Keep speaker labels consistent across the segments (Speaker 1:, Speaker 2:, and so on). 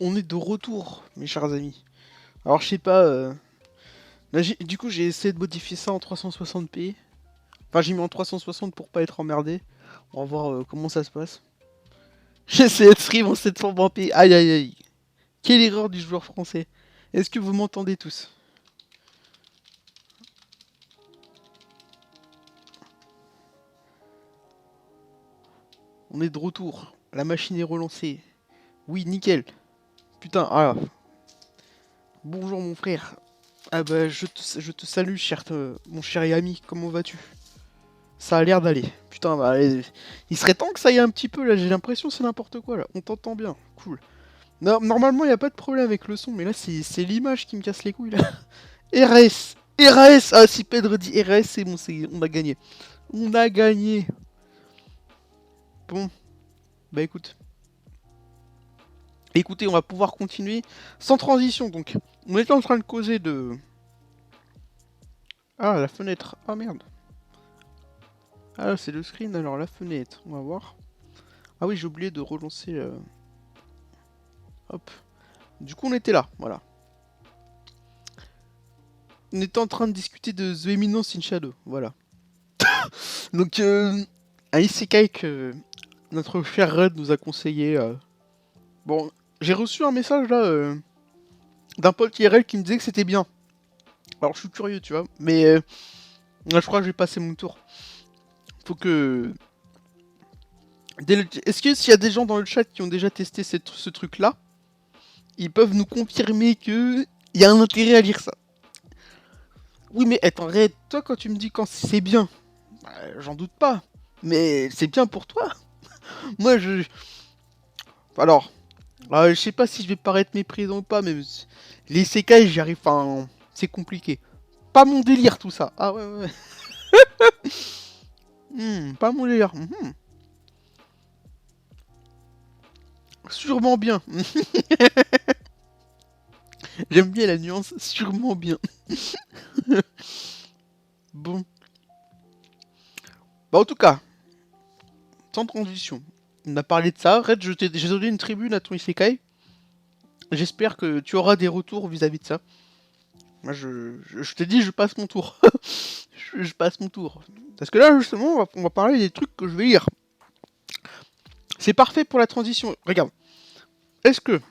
Speaker 1: On est de retour, mes chers amis. Alors, je sais pas. Là, du coup, j'ai essayé de modifier ça en 360p. Enfin, j'ai mis en 360 pour pas être emmerdé. On va voir comment ça se passe. J'ai essayé de stream en 720p. Aïe aïe aïe. Quelle erreur du joueur français. Est-ce que vous m'entendez tous? On est de retour. La machine est relancée. Oui, nickel. Putain, ah. Bonjour mon frère. Ah bah, je te salue, mon cher et ami. Comment vas-tu? Ça a l'air d'aller. Putain, bah, il serait temps que ça aille un petit peu là. J'ai l'impression que c'est n'importe quoi là. On t'entend bien. Cool. Non, normalement, il n'y a pas de problème avec le son, mais là, c'est l'image qui me casse les couilles là. RS! RS! Ah, si Pedro dit RS, c'est bon, on a gagné. On a gagné. Bon, bah écoute. Écoutez, on va pouvoir continuer sans transition donc. On était en train de causer de. Ah, la fenêtre. Ah merde. Ah, c'est le screen alors, la fenêtre. On va voir. Ah oui, j'ai oublié de relancer. Hop. Du coup, on était là, voilà. On était en train de discuter de The Eminence in Shadow, voilà. Donc, un isekai que notre cher Red nous a conseillé. Bon, j'ai reçu un message là d'un pote IRL qui me disait que c'était bien. Alors, je suis curieux, tu vois, mais là, je crois que j'ai passé mon tour. Faut que. Est-ce que s'il y a des gens dans le chat qui ont déjà testé ce truc-là, ils peuvent nous confirmer que il y a un intérêt à lire ça? Oui, mais attends, Red, toi, quand tu me dis quand c'est bien, bah, j'en doute pas. Mais c'est bien pour toi. Moi, je. Alors, je sais pas si je vais paraître méprisant ou pas, mais les isekai, j'y arrive. Enfin, c'est compliqué. Pas mon délire tout ça. Ah ouais, ouais. Pas mon délire. Sûrement bien. J'aime bien la nuance. Sûrement bien. Bon. Bah, en tout cas, sans transition. On a parlé de ça. Red, j'ai donné une tribune à ton isekai. J'espère que tu auras des retours vis-à-vis de ça. Moi, je t'ai dit, je passe mon tour. je passe mon tour. Parce que là, justement, on va parler des trucs que je vais lire. C'est parfait pour la transition. Regarde. Est-ce que.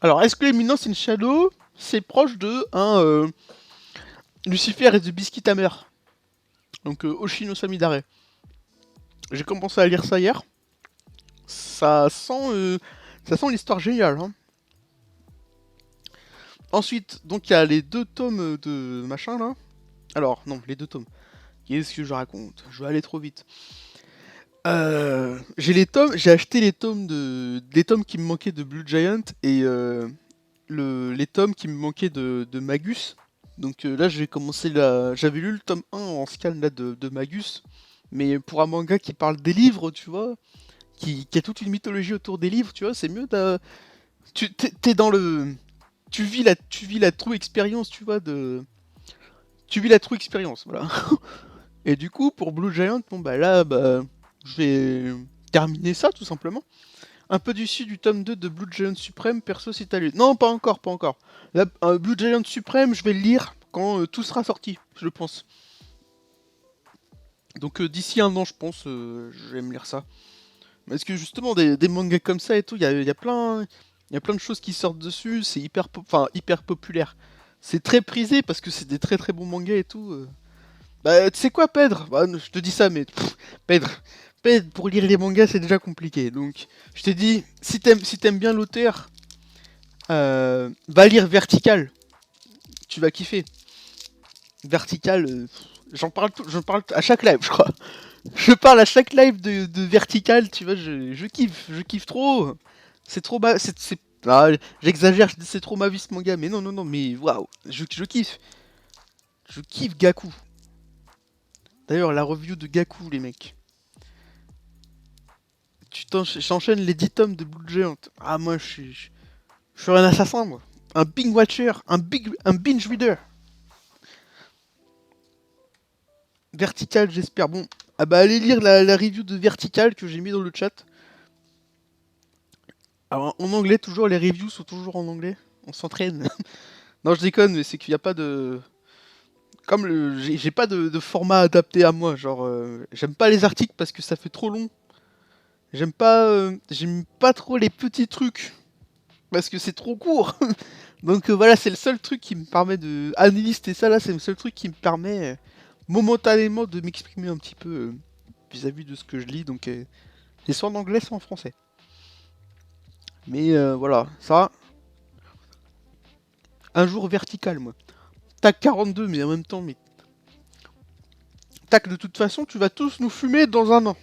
Speaker 1: Alors, est-ce que Eminence in Shadow, c'est proche de un Lucifer et The Biscuit Hammer? Donc, Oshino Samidare. J'ai commencé à lire ça hier. Ça sent l'histoire géniale. Hein. Ensuite, donc, il y a les deux tomes de machin là. Alors, non, les deux tomes. Qu'est-ce que je raconte? Je vais aller trop vite. J'ai acheté les tomes qui me manquaient de Blue Giant et les tomes qui me manquaient de Magus. Donc là, j'avais lu le tome 1 en scan là, de Magus, mais pour un manga qui parle des livres, tu vois, qui a toute une mythologie autour des livres, tu vois, c'est mieux. T'es dans le, tu vis la true expérience, tu vois, tu vis la true expérience, voilà. Et du coup, pour Blue Giant, bon bah là, bah, je vais terminer ça tout simplement. Un peu dessus du tome 2 de Blue Giant Suprême, perso si t'as lu. Non, pas encore, pas encore. Là, Blue Giant Suprême, je vais le lire quand tout sera sorti, je pense. Donc d'ici un an, je pense, je vais me lire ça. Parce que justement, des mangas comme ça et tout, il y a plein de choses qui sortent dessus, c'est hyper populaire. C'est très prisé parce que c'est des très très bons mangas et tout. Bah, tu sais quoi, Pedre? Bah, je te dis ça, mais Pedre, pour lire les mangas, c'est déjà compliqué. Donc, je te dis, si t'aimes bien l'auteur, va lire Vertical. Tu vas kiffer. Vertical, j'en parle à chaque live, je crois. Je parle à chaque live de Vertical, tu vois, je kiffe trop. C'est trop ah, j'exagère, je dis c'est trop ma vie ce manga, mais non, non, non, mais waouh, je kiffe. Je kiffe Gaku. D'ailleurs, la review de Gaku, les mecs. J'enchaîne les 10 tomes de Blue Giant. Ah, moi, je suis un assassin, moi. Un binge watcher, un binge reader. Vertical, j'espère. Bon, ah bah allez lire la review de Vertical que j'ai mis dans le chat. Alors, en anglais, toujours, les reviews sont toujours en anglais. On s'entraîne. Non, je déconne, mais c'est qu'il n'y a pas de. Comme j'ai pas de format adapté à moi. Genre, j'aime pas les articles parce que ça fait trop long. J'aime pas trop les petits trucs parce que c'est trop court. Donc voilà, c'est le seul truc qui me permet de analyser ça là, c'est le seul truc qui me permet momentanément de m'exprimer un petit peu vis-à-vis de ce que je lis. Donc c'est soit en anglais, soit en français. Mais voilà, ça, un jour vertical moi. Tac 42, mais en même temps, mais tac de toute façon, tu vas tous nous fumer dans un an.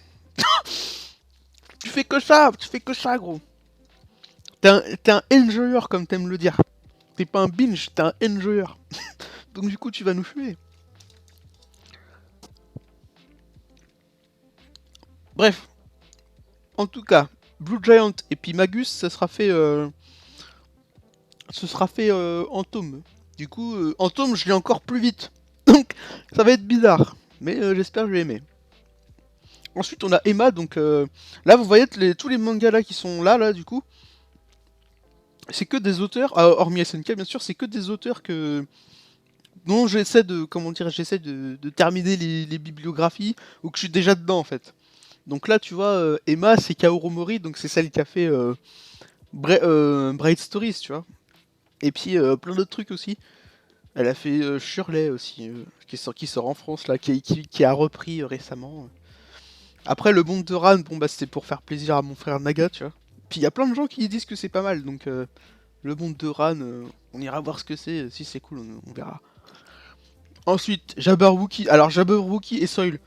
Speaker 1: Tu fais que ça, gros. T'es un enjoyer comme t'aimes le dire. T'es pas un binge, t'es un enjoyer. Donc du coup, tu vas nous fumer. Bref, en tout cas, Blue Giant et puis Magus, ce sera fait en tome. Du coup, en tome, je l'ai encore plus vite. Donc, ça va être bizarre. Mais j'espère que je vais aimer. Ensuite, on a Emma. Donc, là, vous voyez tous les mangas là qui sont là, du coup. C'est que des auteurs, hormis SNK, bien sûr, c'est que des auteurs dont j'essaie de, comment dire, j'essaie de terminer les bibliographies ou que je suis déjà dedans en fait. Donc là, tu vois, Emma, c'est Kaoru Mori, donc c'est celle qui a fait Bright Stories, tu vois. Et puis plein d'autres trucs aussi. Elle a fait Shirley aussi, qui sort en France, là, qui a repris récemment. Après, le monde de Ran, bon, bah, c'était pour faire plaisir à mon frère Naga, tu vois. Puis il y a plein de gens qui disent que c'est pas mal, donc le monde de Ran, on ira voir ce que c'est. Si c'est cool, on verra. Ensuite, Jabberwocky. Alors, Jabberwocky et Soil,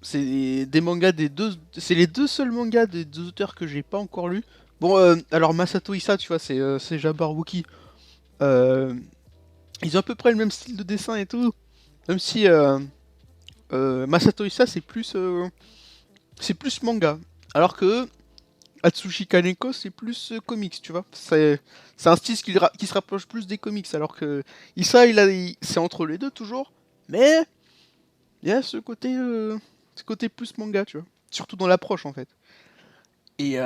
Speaker 1: c'est des mangas des deux. C'est les deux seuls mangas des deux auteurs que j'ai pas encore lus. Bon, alors Masato Issa, tu vois, c'est Jabberwocky. Euh, Ils ont à peu près le même style de dessin et tout. Même si Masato Issa c'est plus manga. Alors que Atsushi Kaneko c'est plus comics, tu vois. C'est un style qui se rapproche plus des comics. Alors que Issa c'est entre les deux toujours. Mais il y a ce côté plus manga, tu vois. Surtout dans l'approche en fait. Et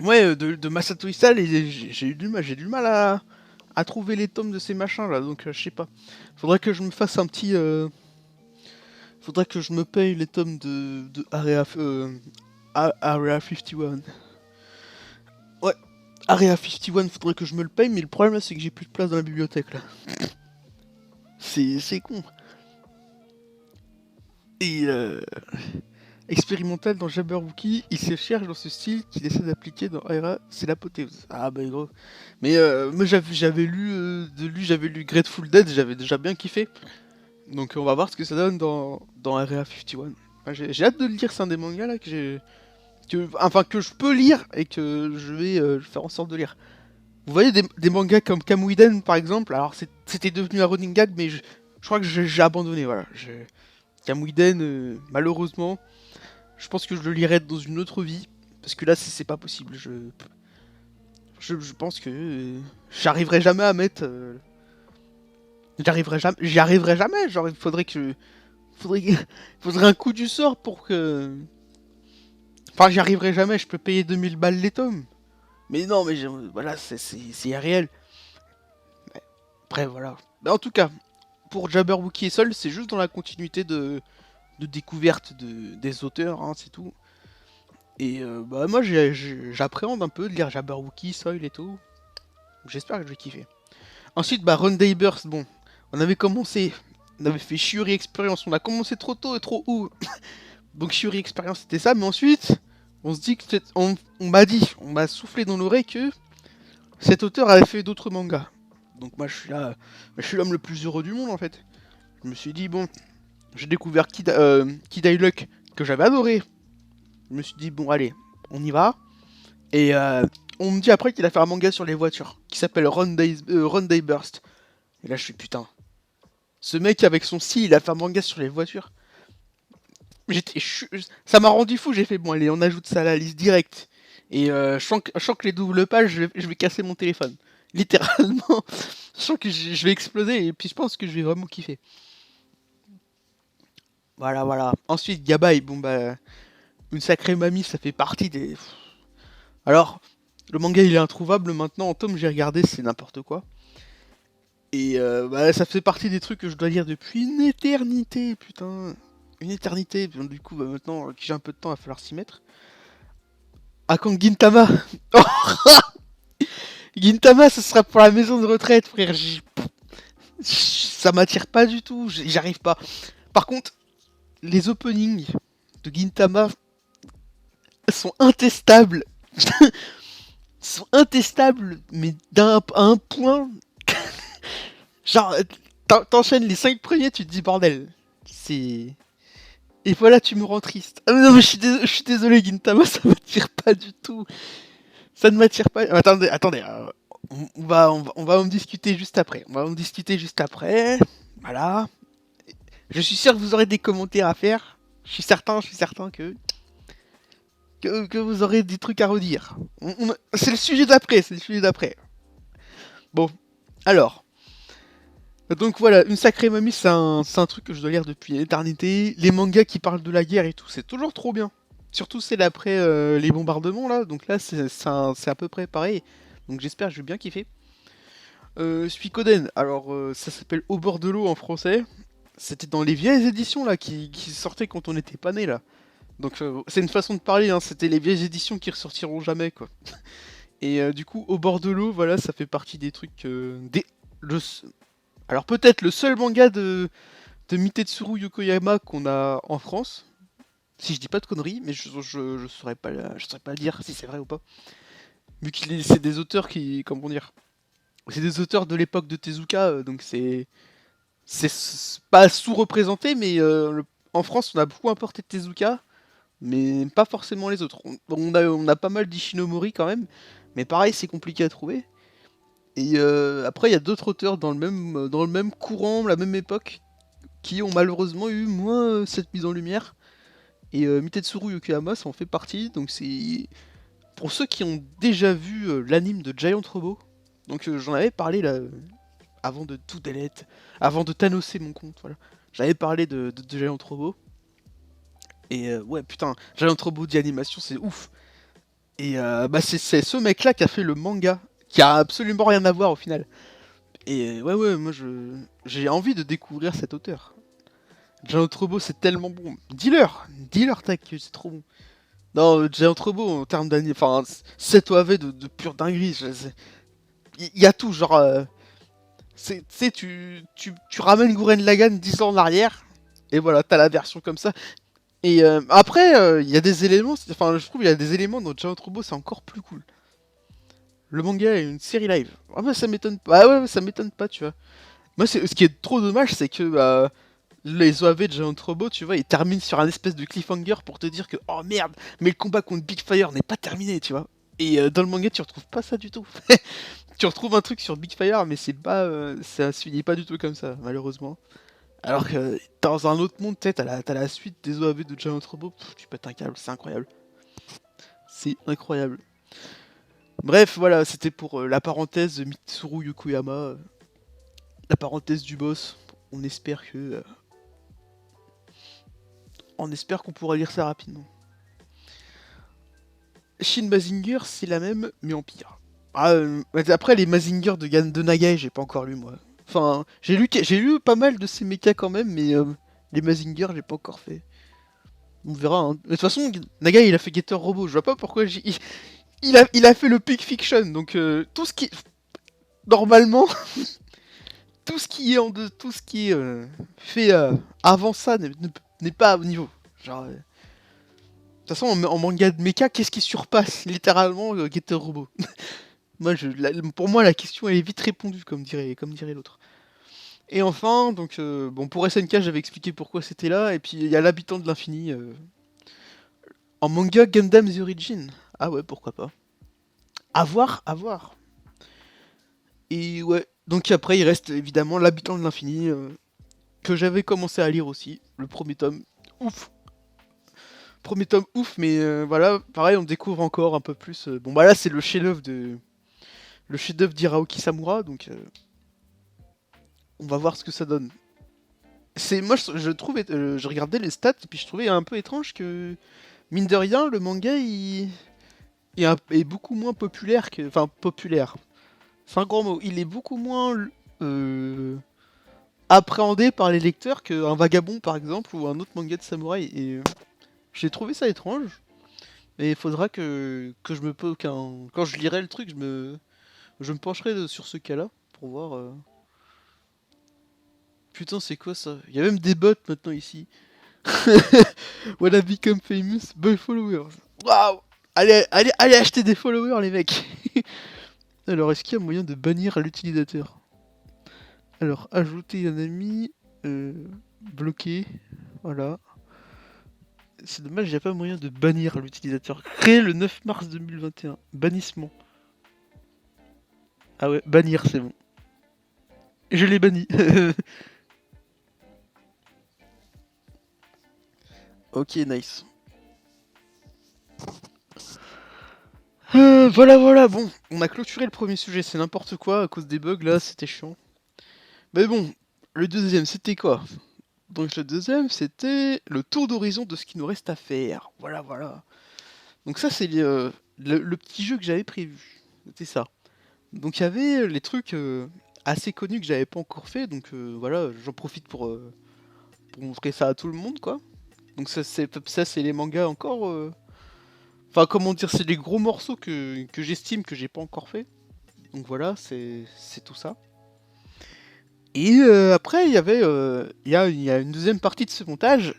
Speaker 1: ouais, de Masato Issa, j'ai du mal à trouver les tomes de ces machins là. Donc je sais pas. Faudrait que je me fasse un petit. Faudrait que je me paye les tomes de Area 51. Ouais, Area 51, faudrait que je me le paye, mais le problème là, c'est que j'ai plus de place dans la bibliothèque là. C'est con. Et expérimental dans Jabberwocky, il se cherche dans ce style qu'il essaie d'appliquer dans Area, c'est l'apothéose. Ah bah gros. Mais moi j'avais lu de lui, j'avais lu Grateful Dead, j'avais déjà bien kiffé. Donc on va voir ce que ça donne dans Area 51. Enfin, j'ai hâte de le lire, c'est un des mangas là enfin, que je peux lire et que je vais faire en sorte de lire. Vous voyez des mangas comme Kamuiden par exemple, alors c'était devenu un running gag, mais je crois que j'ai abandonné, voilà. Kamuiden, malheureusement, je pense que je le lirai dans une autre vie, parce que là c'est pas possible. Je pense que j'arriverai jamais à mettre. J'y arriverai jamais, genre il faudrait que. Faudrait, faudrait un coup du sort pour que. Enfin, j'y arriverai jamais, je peux payer 2000 balles les tomes. Mais non, mais voilà, c'est irréel. Après, voilà. Mais en tout cas, pour Jabberwocky et Sol, c'est juste dans la continuité de découverte des auteurs, hein, c'est tout. Et bah moi, j'appréhende un peu de lire Jabberwocky, Soil et tout. J'espère que je vais kiffer. Ensuite, bah Runday Burst, bon, on avait commencé, on avait fait Shiori Experience, on a commencé trop tôt et trop haut. Donc Shiori Experience c'était ça, mais ensuite, on se dit que on m'a soufflé dans l'oreille que cet auteur avait fait d'autres mangas. Donc moi je suis là, je suis l'homme le plus heureux du monde en fait. Je me suis dit bon, j'ai découvert Kid I Luck que j'avais adoré. Je me suis dit bon allez, on y va. Et on me dit après qu'il a fait un manga sur les voitures qui s'appelle Run Day Burst. Et là je suis putain. Ce mec avec son style, il a fait un manga sur les voitures. Ça m'a rendu fou, j'ai fait bon allez on ajoute ça à la liste directe. Et je sens que les doubles pages, je vais casser mon téléphone. Littéralement. Je sens que je vais exploser et puis je pense que je vais vraiment kiffer. Voilà, voilà. Ensuite, Gabai, bon bah, une sacrée mamie, ça fait partie des. Alors, le manga il est introuvable maintenant en tome, j'ai regardé, c'est n'importe quoi. Et bah, ça fait partie des trucs que je dois lire depuis une éternité, putain. Une éternité. Donc, du coup, bah, maintenant que j'ai un peu de temps, il va falloir s'y mettre. Akon Gintama. Gintama, ce sera pour la maison de retraite, frère. Ça m'attire pas du tout, j'arrive pas. Par contre, les openings de Gintama sont intestables. Sont intestables, mais à un point. Genre, t'enchaînes les 5 premiers, tu te dis bordel. C'est. Et voilà, tu me rends triste. Ah, mais non, mais je suis désolé, Gintama, ça m'attire pas du tout. Ça ne m'attire pas. Attendez, attendez. On va en discuter juste après. On va en discuter juste après. Voilà. Je suis sûr que vous aurez des commentaires à faire. Je suis certain que vous aurez des trucs à redire. C'est le sujet d'après, c'est le sujet d'après. Bon, alors. Donc voilà, une sacrée mamie, c'est un truc que je dois lire depuis l'éternité. Les mangas qui parlent de la guerre et tout, c'est toujours trop bien. Surtout celle après les bombardements là, donc là c'est à peu près pareil. Donc j'espère que je vais bien kiffer. Suikoden, alors ça s'appelle Au bord de l'eau en français. C'était dans les vieilles éditions là qui sortaient quand on n'était pas né là. Donc c'est une façon de parler, hein, c'était les vieilles éditions qui ressortiront jamais quoi. Et du coup, Au bord de l'eau, voilà, ça fait partie des trucs. Le, alors peut-être le seul manga de Mitetsuru Yokoyama qu'on a en France. Si je dis pas de conneries, mais je saurais pas dire si c'est vrai ou pas. Vu que c'est des auteurs qui. Comment dire. C'est des auteurs de l'époque de Tezuka, donc c'est pas sous-représenté, mais en France, on a beaucoup importé de Tezuka, mais pas forcément les autres. On a pas mal d'Ishinomori quand même, mais pareil, c'est compliqué à trouver. Et après, il y a d'autres auteurs dans le même courant, la même époque, qui ont malheureusement eu moins cette mise en lumière. Et Mitetsuru Yokoyama, ça en fait partie, donc c'est... Pour ceux qui ont déjà vu l'anime de Giant Robot, donc j'en avais parlé là, avant de tout delete, avant de thanosser mon compte, voilà. J'avais parlé de Giant Robot. Et ouais, putain, Giant Robot d'animation, c'est ouf. Et bah c'est ce mec-là qui a fait le manga, qui a absolument rien à voir au final. Et ouais, ouais, moi j'ai envie de découvrir cet auteur. Giant Robot, c'est tellement bon. Dis-leur, tac, c'est trop bon. Non, Giant Robot, en termes d'anime, enfin, 7 OAV de pure dinguerie. Il y a tout, genre. Tu sais, tu ramènes Gurren Lagann 10 ans en arrière, et voilà, t'as la version comme ça. Et après, il y a des éléments, enfin, je trouve il y a des éléments dans Giant Robot, c'est encore plus cool. Le manga est une série live. Ah bah ça m'étonne pas. Ah ouais, ça m'étonne pas, tu vois. Moi, ce qui est trop dommage, c'est que les OAV de Giant Robot, tu vois, ils terminent sur un espèce de cliffhanger pour te dire que oh merde, mais le combat contre Big Fire n'est pas terminé, tu vois. Et dans le manga, tu retrouves pas ça du tout. Tu retrouves un truc sur Big Fire, mais c'est pas, ça se finit pas du tout comme ça, malheureusement. Alors que dans un autre monde, tu sais, t'as la suite des OAV de Giant Robot, tu pètes un câble, c'est incroyable. C'est incroyable. Bref, voilà, c'était pour la parenthèse de Mitsuru Yokoyama, la parenthèse du boss. On espère que, on espère qu'on pourra lire ça rapidement. Shin Mazinger, c'est la même, mais en pire. Ah, après, les Mazinger de Nagai, j'ai pas encore lu, moi. Enfin, j'ai lu pas mal de ces mechas quand même, mais les Mazinger, j'ai pas encore fait. On verra, hein. De toute façon, Nagai, il a fait Getter Robot. Je vois pas pourquoi il a fait le Peak Fiction, donc tout ce qui... Normalement, tout ce qui est fait avant ça n'est pas au niveau. Genre... de toute façon, en manga de mecha, qu'est-ce qui surpasse littéralement Getter Robot? Pour moi, la question elle est vite répondue, comme dirait l'autre. Et enfin, donc, bon, pour SNK, j'avais expliqué pourquoi c'était là, et puis il y a l'habitant de l'infini en manga Gundam The Origin. Ah ouais, pourquoi pas. À voir, à voir. Et ouais, donc après, il reste évidemment l'habitant de l'infini, que j'avais commencé à lire aussi, le premier tome. Ouf! Premier tome ouf, mais voilà, pareil, on découvre encore un peu plus. Bon, bah là, c'est le chef-d'œuvre d'Iraoki Samura, donc on va voir ce que ça donne. C'est moi je trouvais je regardais les stats et puis je trouvais un peu étrange que mine de rien le manga est beaucoup moins populaire que... Enfin, populaire. C'est un grand mot. Il est beaucoup moins euh, appréhendé par les lecteurs qu'un vagabond, par exemple, ou un autre manga de samouraï. Et j'ai trouvé ça étrange. Mais il faudra que je me... Quand je lirai le truc, je me pencherai sur ce cas-là pour voir... Putain, c'est quoi ça? Il y a même des bots maintenant ici. Wanna become famous by followers. Waouh! Allez acheter des followers, les mecs! Alors, est-ce qu'il y a moyen de bannir l'utilisateur? Alors, ajouter un ami, bloquer, voilà. C'est dommage, il n'y a pas moyen de bannir l'utilisateur. Créé le 9 mars 2021. Bannissement. Ah ouais, bannir, c'est bon. Je l'ai banni. Ok, nice. Voilà, bon, on a clôturé le premier sujet, c'est n'importe quoi à cause des bugs là, c'était chiant. Mais bon, le deuxième, c'était quoi? Donc le deuxième, c'était le tour d'horizon de ce qui nous reste à faire. Voilà. Donc ça, c'est le petit jeu que j'avais prévu. C'était ça. Donc il y avait les trucs assez connus que j'avais pas encore fait, donc voilà, j'en profite pour montrer ça à tout le monde, quoi. Donc ça c'est les mangas encore... Enfin, comment dire, c'est les gros morceaux que j'estime que j'ai pas encore fait. Donc voilà, c'est tout ça. Et après, il y a une deuxième partie de ce montage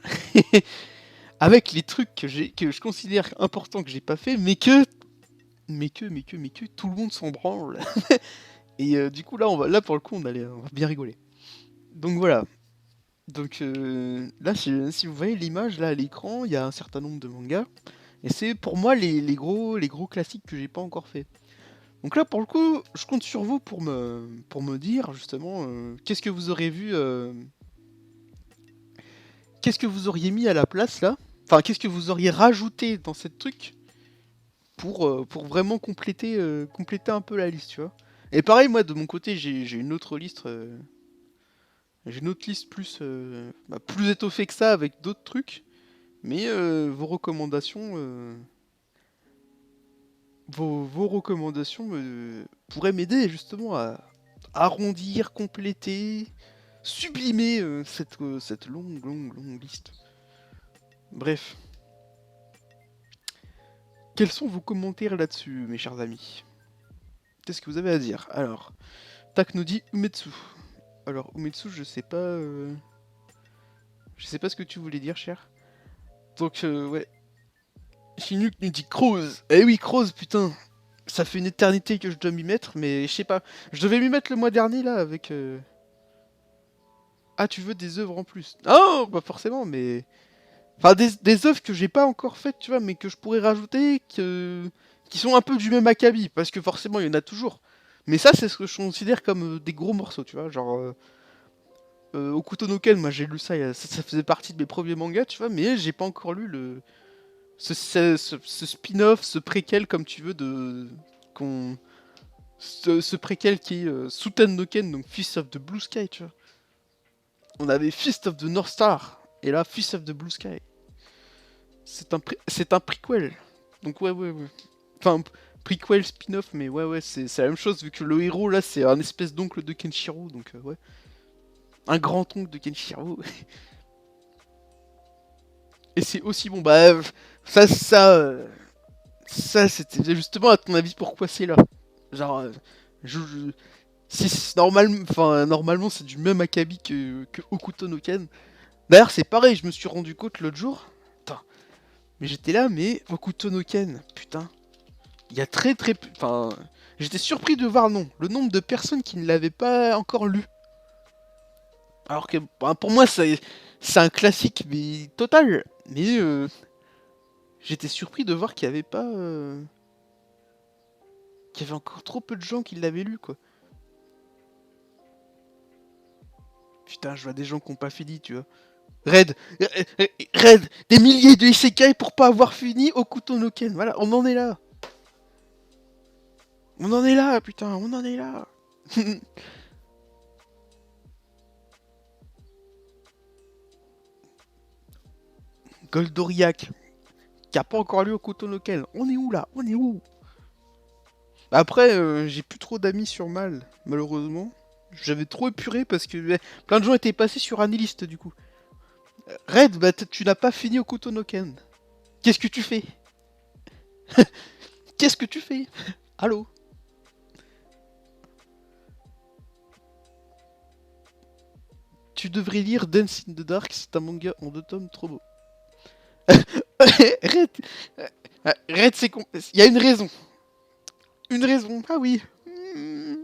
Speaker 1: avec les trucs que je considère importants que j'ai pas fait, mais que tout le monde s'en branle. Et du coup, là, là pour le coup, on va bien rigoler. Donc voilà. Donc là, si vous voyez l'image là à l'écran, il y a un certain nombre de mangas. Et c'est pour moi les gros classiques que j'ai pas encore fait. Donc là, pour le coup, je compte sur vous pour me dire justement qu'est-ce que vous aurez vu, qu'est-ce que vous auriez mis à la place là. Enfin, qu'est-ce que vous auriez rajouté dans cette truc pour vraiment compléter un peu la liste, tu vois. Et pareil, moi de mon côté, j'ai une autre liste. J'ai une autre liste plus étoffée que ça avec d'autres trucs. Mais vos recommandations, vos recommandations pourraient m'aider justement à arrondir, compléter, sublimer cette longue liste. Bref, quels sont vos commentaires là-dessus, mes chers amis? Qu'est-ce que vous avez à dire? Alors, Tak nous dit Umetsu. Alors, Umetsu, je sais pas ce que tu voulais dire, cher. Donc, ouais. Chinook nous dit Crows. Eh oui, Crows, putain. Ça fait une éternité que je dois m'y mettre, mais je sais pas. Je devais m'y mettre le mois dernier, là, avec... Ah, tu veux des œuvres en plus? Oh, pas forcément, mais... Enfin, des œuvres que j'ai pas encore faites, tu vois, mais que je pourrais rajouter, qui sont un peu du même acabit, parce que forcément, il y en a toujours. Mais ça, c'est ce que je considère comme des gros morceaux, tu vois, genre... Okuto no Ken, moi j'ai lu ça, ça faisait partie de mes premiers mangas, tu vois, mais j'ai pas encore lu ce spin-off, ce préquel, comme tu veux, qu'on, ce préquel qui est Suten no Ken, donc Fist of the Blue Sky, tu vois. On avait Fist of the North Star, et là Fist of the Blue Sky. C'est un prequel. Donc ouais. Enfin, prequel, spin-off, mais ouais, c'est la même chose, vu que le héros, là, c'est un espèce d'oncle de Kenshiro, donc ouais. Un grand-oncle de Kenshiro. Et c'est aussi bon, bah... Ça, c'était justement, à ton avis, pourquoi c'est là? Genre, normalement, c'est du même acabit que Okuto no Ken. D'ailleurs, c'est pareil, je me suis rendu compte l'autre jour. Putain, mais j'étais là, mais Okuto no Ken, putain. Il y a Enfin, j'étais surpris de voir le nombre de personnes qui ne l'avaient pas encore lu. Alors que, bah, pour moi, c'est un classique, mais total. Mais j'étais surpris de voir qu'il y avait encore trop peu de gens qui l'avaient lu, quoi. Putain, je vois des gens qui ont pas fini, tu vois. Raid, Raid, des milliers de isekai pour pas avoir fini Okuto no Ken. Voilà, on en est là. On en est là, putain, on en est là. Goldoriak, qui a pas encore lu Hokuto no Ken. On est où là? On est où? Après, j'ai plus trop d'amis sur Mal, malheureusement. J'avais trop épuré parce que plein de gens étaient passés sur Anilist du coup. Red, bah tu n'as pas fini Hokuto no Ken. Qu'est-ce que tu fais? Qu'est-ce que tu fais? Allô? Tu devrais lire Dance in the Dark, c'est un manga en 2 tomes trop beau. Red, Red, c'est con. Il y a une raison. Une raison. Ah oui. Hmm.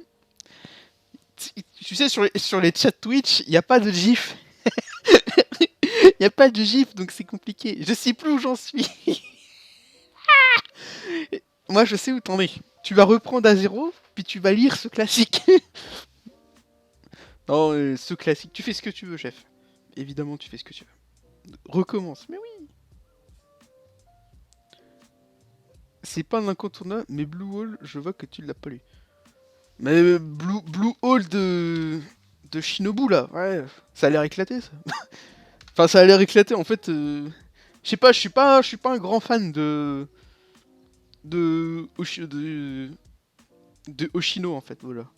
Speaker 1: Tu sais, sur les chats Twitch, il n'y a pas de gif. Il n'y a pas de gif, donc c'est compliqué. Je sais plus où j'en suis. Moi, je sais où t'en es. Tu vas reprendre à zéro, puis tu vas lire ce classique. Non, ce classique. Tu fais ce que tu veux, chef. Évidemment, tu fais ce que tu veux. Recommence. Mais oui. C'est pas un incontournable, mais Blue Hole, je vois que tu l'as pas lu. Mais Blue Hole de Shinobu là, ouais, ça a l'air éclaté ça. Enfin, ça a l'air éclaté en fait. Je sais pas, je suis pas un grand fan de de Oshino en fait, voilà.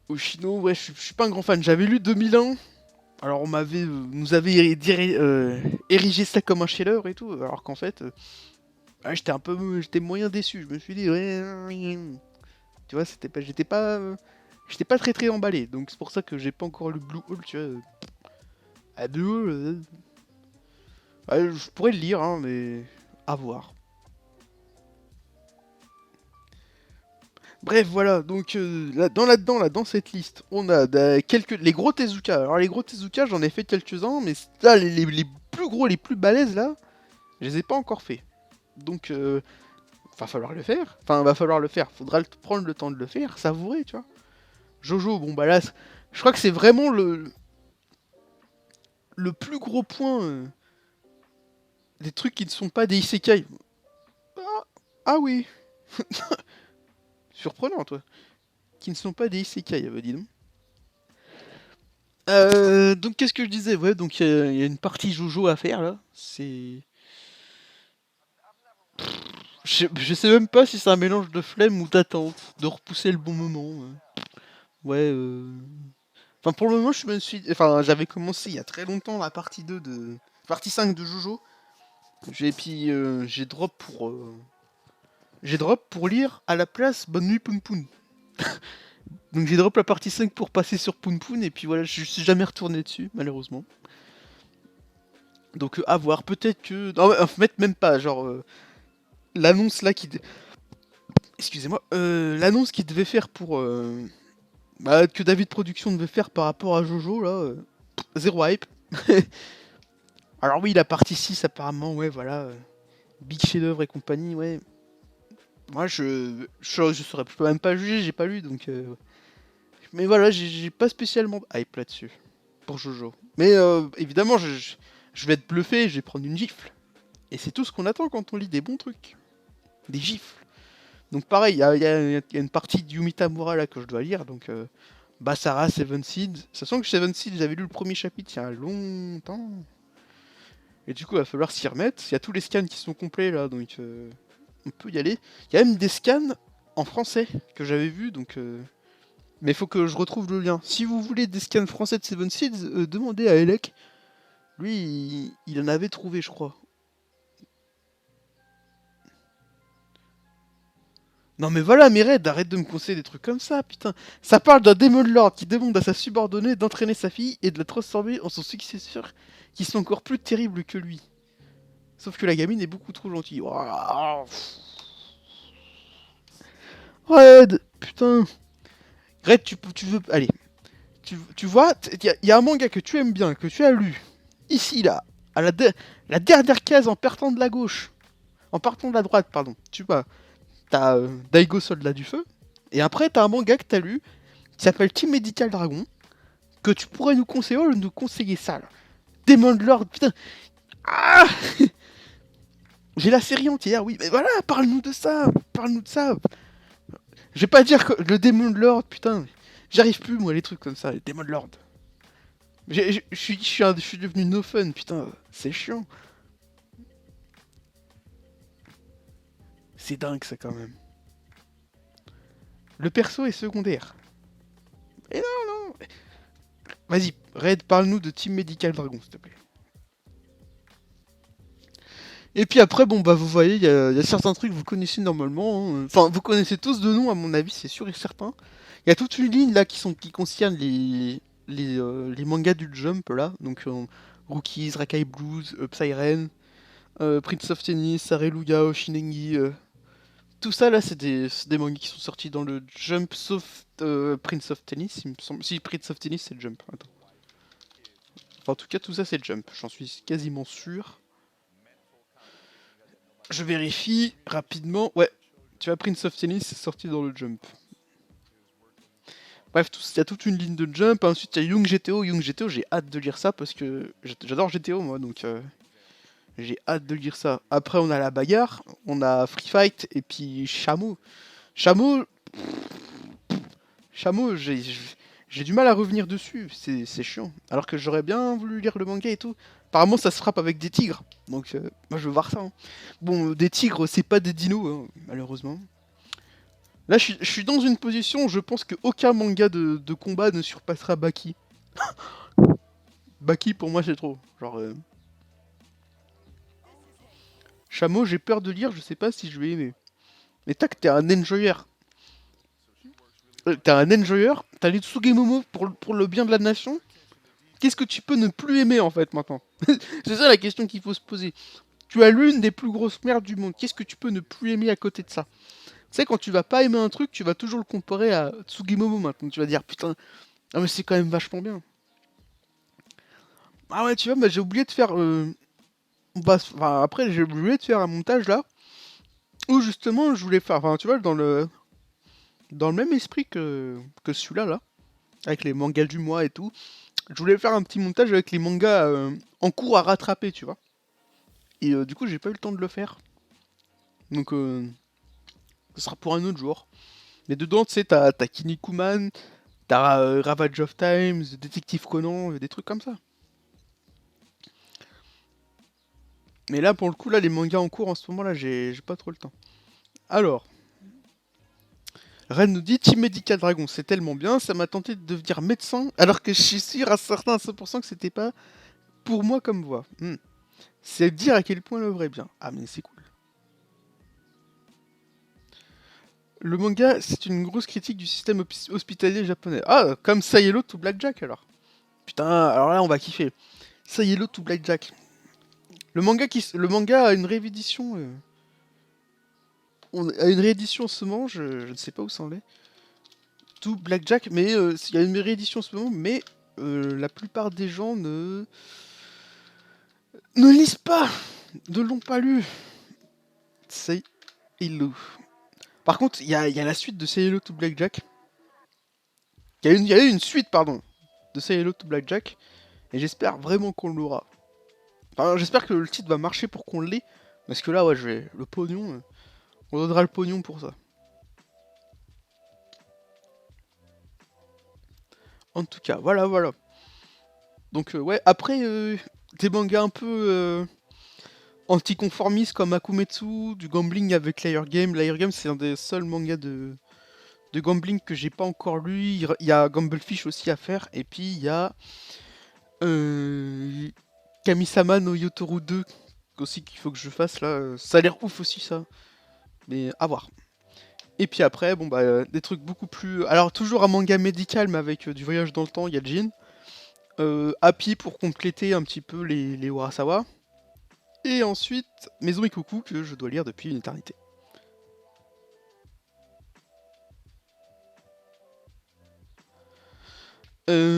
Speaker 1: Oshino, ouais, je suis pas un grand fan. J'avais lu 2001. Alors on nous avait érigé ça comme un chef-d'œuvre et tout, alors qu'en fait, ouais, j'étais moyen déçu. Je me suis dit, ouais, tu vois, j'étais pas très très emballé. Donc c'est pour ça que j'ai pas encore lu Blue Hole, tu vois. À Blue Hole, ouais, je pourrais le lire, hein, mais à voir. Bref, voilà, donc là-dedans, là, dans cette liste, on a les gros Tezuka. Alors les gros Tezuka, j'en ai fait quelques-uns, mais là, les plus gros, les plus balèzes, là, je les ai pas encore fait. Donc, va falloir le faire. Enfin, va falloir le faire. Faudra prendre le temps de le faire, savourer, tu vois. Jojo, bon bah là, je crois que c'est vraiment le plus gros point des trucs qui ne sont pas des isekai. Ah, ah oui, surprenant, toi. Qui ne sont pas des isekai, dis donc. Donc qu'est-ce que je disais? Ouais, donc il y a une partie Jojo à faire là. Je sais même pas si c'est un mélange de flemme ou d'attente, de repousser le bon moment. Ouais. Enfin pour le moment enfin j'avais commencé il y a très longtemps la partie 2 de partie 5 de Jojo. J'ai drop pour lire à la place Bonne Nuit Poun Poun. Donc j'ai drop la partie 5 pour passer sur Poun Poun et puis voilà, je suis jamais retourné dessus malheureusement. Donc à voir, peut-être que non, en fait même pas genre l'annonce là excusez-moi, l'annonce qu'il devait faire pour que David Production devait faire par rapport à Jojo là, zéro hype. Alors oui, la partie 6 apparemment, ouais voilà, big chef-d'œuvre et compagnie, ouais. Moi je saurais, je peux même pas juger, j'ai pas lu donc mais voilà, j'ai pas spécialement de hype là-dessus pour Jojo. Mais évidemment, je vais être bluffé, je vais prendre une gifle. Et c'est tout ce qu'on attend quand on lit des bons trucs, des gifles. Donc pareil, il y a une partie de Yumi Tamura là que je dois lire, donc Basara, Seven Seeds. Sachant que Seven Seeds, j'avais lu le premier chapitre il y a longtemps. Et du coup, il va falloir s'y remettre. Il y a tous les scans qui sont complets là, donc on peut y aller. Il y a même des scans en français que j'avais vus, donc mais il faut que je retrouve le lien. Si vous voulez des scans français de Seven Seeds, demandez à Elec. Lui, il en avait trouvé, je crois. Non mais voilà, Mired, arrête de me conseiller des trucs comme ça, putain. Ça parle d'un Demon Lord qui demande à sa subordonnée d'entraîner sa fille et de la transformer en son successeur, qui sont encore plus terribles que lui. Sauf que la gamine est beaucoup trop gentille. Ouah. Red, putain. Red, tu veux... Allez, tu vois, il y a un manga que tu aimes bien, que tu as lu. Ici, là, à la dernière case en partant de la gauche. En partant de la droite, pardon. Tu vois, t'as Daigo Soldat du Feu. Et après, t'as un manga que t'as lu qui s'appelle Team Medical Dragon. Que tu pourrais nous conseiller ça, là. Demon Lord, putain. Ah. J'ai la série entière, oui. Mais voilà, parle-nous de ça. Parle-nous de ça. Je vais pas dire que le Demon Lord, putain. J'arrive plus, moi, les trucs comme ça. Les Demon Lord. Je suis devenu no fun, putain. C'est chiant. C'est dingue ça quand même. Le perso est secondaire. Et non. Vas-y, Red, parle-nous de Team Medical Dragon, s'il te plaît. Et puis après, bon bah vous voyez, il y a certains trucs que vous connaissez normalement, hein. Enfin, vous connaissez tous de nom à mon avis, c'est sûr et certain. Il y a toute une ligne là qui concerne les mangas du Jump là, donc Rookies, Rakai Blues, Psyren, Prince of Tennis, Areluya, Oshinengi, tout ça là c'est des mangas qui sont sortis dans le Jump sauf Prince of Tennis, il me semble. Si Prince of Tennis c'est Jump, attends. Enfin, en tout cas tout ça c'est Jump, j'en suis quasiment sûr. Je vérifie rapidement. Ouais, tu vois, Prince of Tennis, c'est sorti dans le Jump. Bref, il y a toute une ligne de Jump. Ensuite, il y a Young GTO. Young GTO, j'ai hâte de lire ça parce que j'adore GTO, moi, donc j'ai hâte de lire ça. Après, on a la bagarre, on a Free Fight et puis Chameau. Chameau, Chameau, j'ai du mal à revenir dessus. C'est chiant. Alors que j'aurais bien voulu lire le manga et tout. Apparemment, ça se frappe avec des tigres. Donc, moi, je veux voir ça, hein. Bon, des tigres, c'est pas des dinos, hein, malheureusement. Là, je suis dans une position où je pense qu'aucun manga de combat ne surpassera Baki. Baki, pour moi, c'est trop. Genre, Chameau, j'ai peur de lire, je sais pas si je vais aimer. Mais tac, t'es un enjoyer. T'es un enjoyer, t'as les Tsugemomo pour le bien de la nation. Qu'est-ce que tu peux ne plus aimer, en fait, maintenant? C'est ça la question qu'il faut se poser. Tu as l'une des plus grosses merdes du monde. Qu'est-ce que tu peux ne plus aimer à côté de ça? Tu sais, quand tu vas pas aimer un truc, tu vas toujours le comparer à Tsugimomo maintenant. Tu vas dire, putain, ah mais c'est quand même vachement bien. Ah ouais, tu vois, bah, j'ai oublié de faire. Enfin, après, j'ai oublié de faire un montage là, où justement je voulais faire. Enfin, tu vois, dans le même esprit que celui-là, là, avec les mangas du mois et tout, je voulais faire un petit montage avec les mangas en cours à rattraper, tu vois. Et du coup, j'ai pas eu le temps de le faire. Donc, ce sera pour un autre jour. Mais dedans, tu sais, t'as Kinnikuman, t'as Ravage of Time, Détective Conan, des trucs comme ça. Mais là, pour le coup, là, les mangas en cours en ce moment, là, j'ai pas trop le temps. Alors, Ren nous dit Team Medical Dragon, c'est tellement bien, ça m'a tenté de devenir médecin, alors que je suis sûr à certain à 100% que c'était pas pour moi comme voie. C'est dire à quel point l'œuvre est bien. Ah, mais c'est cool. Le manga, c'est une grosse critique du système hospitalier japonais. Ah, comme Sayelo to Blackjack alors. Putain, alors là, on va kiffer. Sayelo to Blackjack. Le manga a une réédition. A une réédition en ce moment, je ne sais pas où ça en est. Tout Blackjack, mais il y a une réédition en ce moment, mais la plupart des gens ne lisent pas, ne l'ont pas lu. Say Hello. Par contre, il y a la suite de Say Hello to Blackjack. Il y a eu une suite, pardon, de Say Hello to Blackjack, et j'espère vraiment qu'on l'aura. Enfin, j'espère que le titre va marcher pour qu'on l'ait, parce que là, ouais, le pognon, on donnera le pognon pour ça. En tout cas, voilà, voilà. Donc, ouais, après, des mangas un peu anticonformistes comme Akumetsu, du gambling avec Layer Game. Layer Game, c'est un des seuls mangas de gambling que j'ai pas encore lu. Il y a Gamblefish aussi à faire. Et puis, il y a euh, Kamisama no Yotoru 2 aussi qu'il faut que je fasse là. Ça a l'air ouf aussi, ça. Mais à voir. Et puis après, bon, bah, des trucs beaucoup plus. Alors, toujours un manga médical, mais avec du voyage dans le temps, il y a Jin. Happy pour compléter un petit peu les Urasawa. Et ensuite, Maison Ikoku que je dois lire depuis une éternité.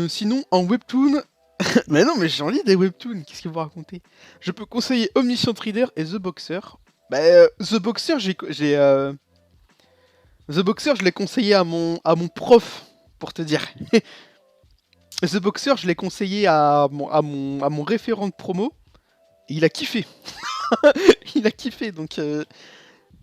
Speaker 1: Sinon, en webtoon. Mais non, mais j'en lis des webtoons, qu'est-ce que vous racontez? Je peux conseiller Omniscient Reader et The Boxer. Bah, The Boxer, The Boxer, je l'ai conseillé à mon prof, pour te dire. The Boxer, je l'ai conseillé à mon référent de promo. Et il a kiffé. Il a kiffé, donc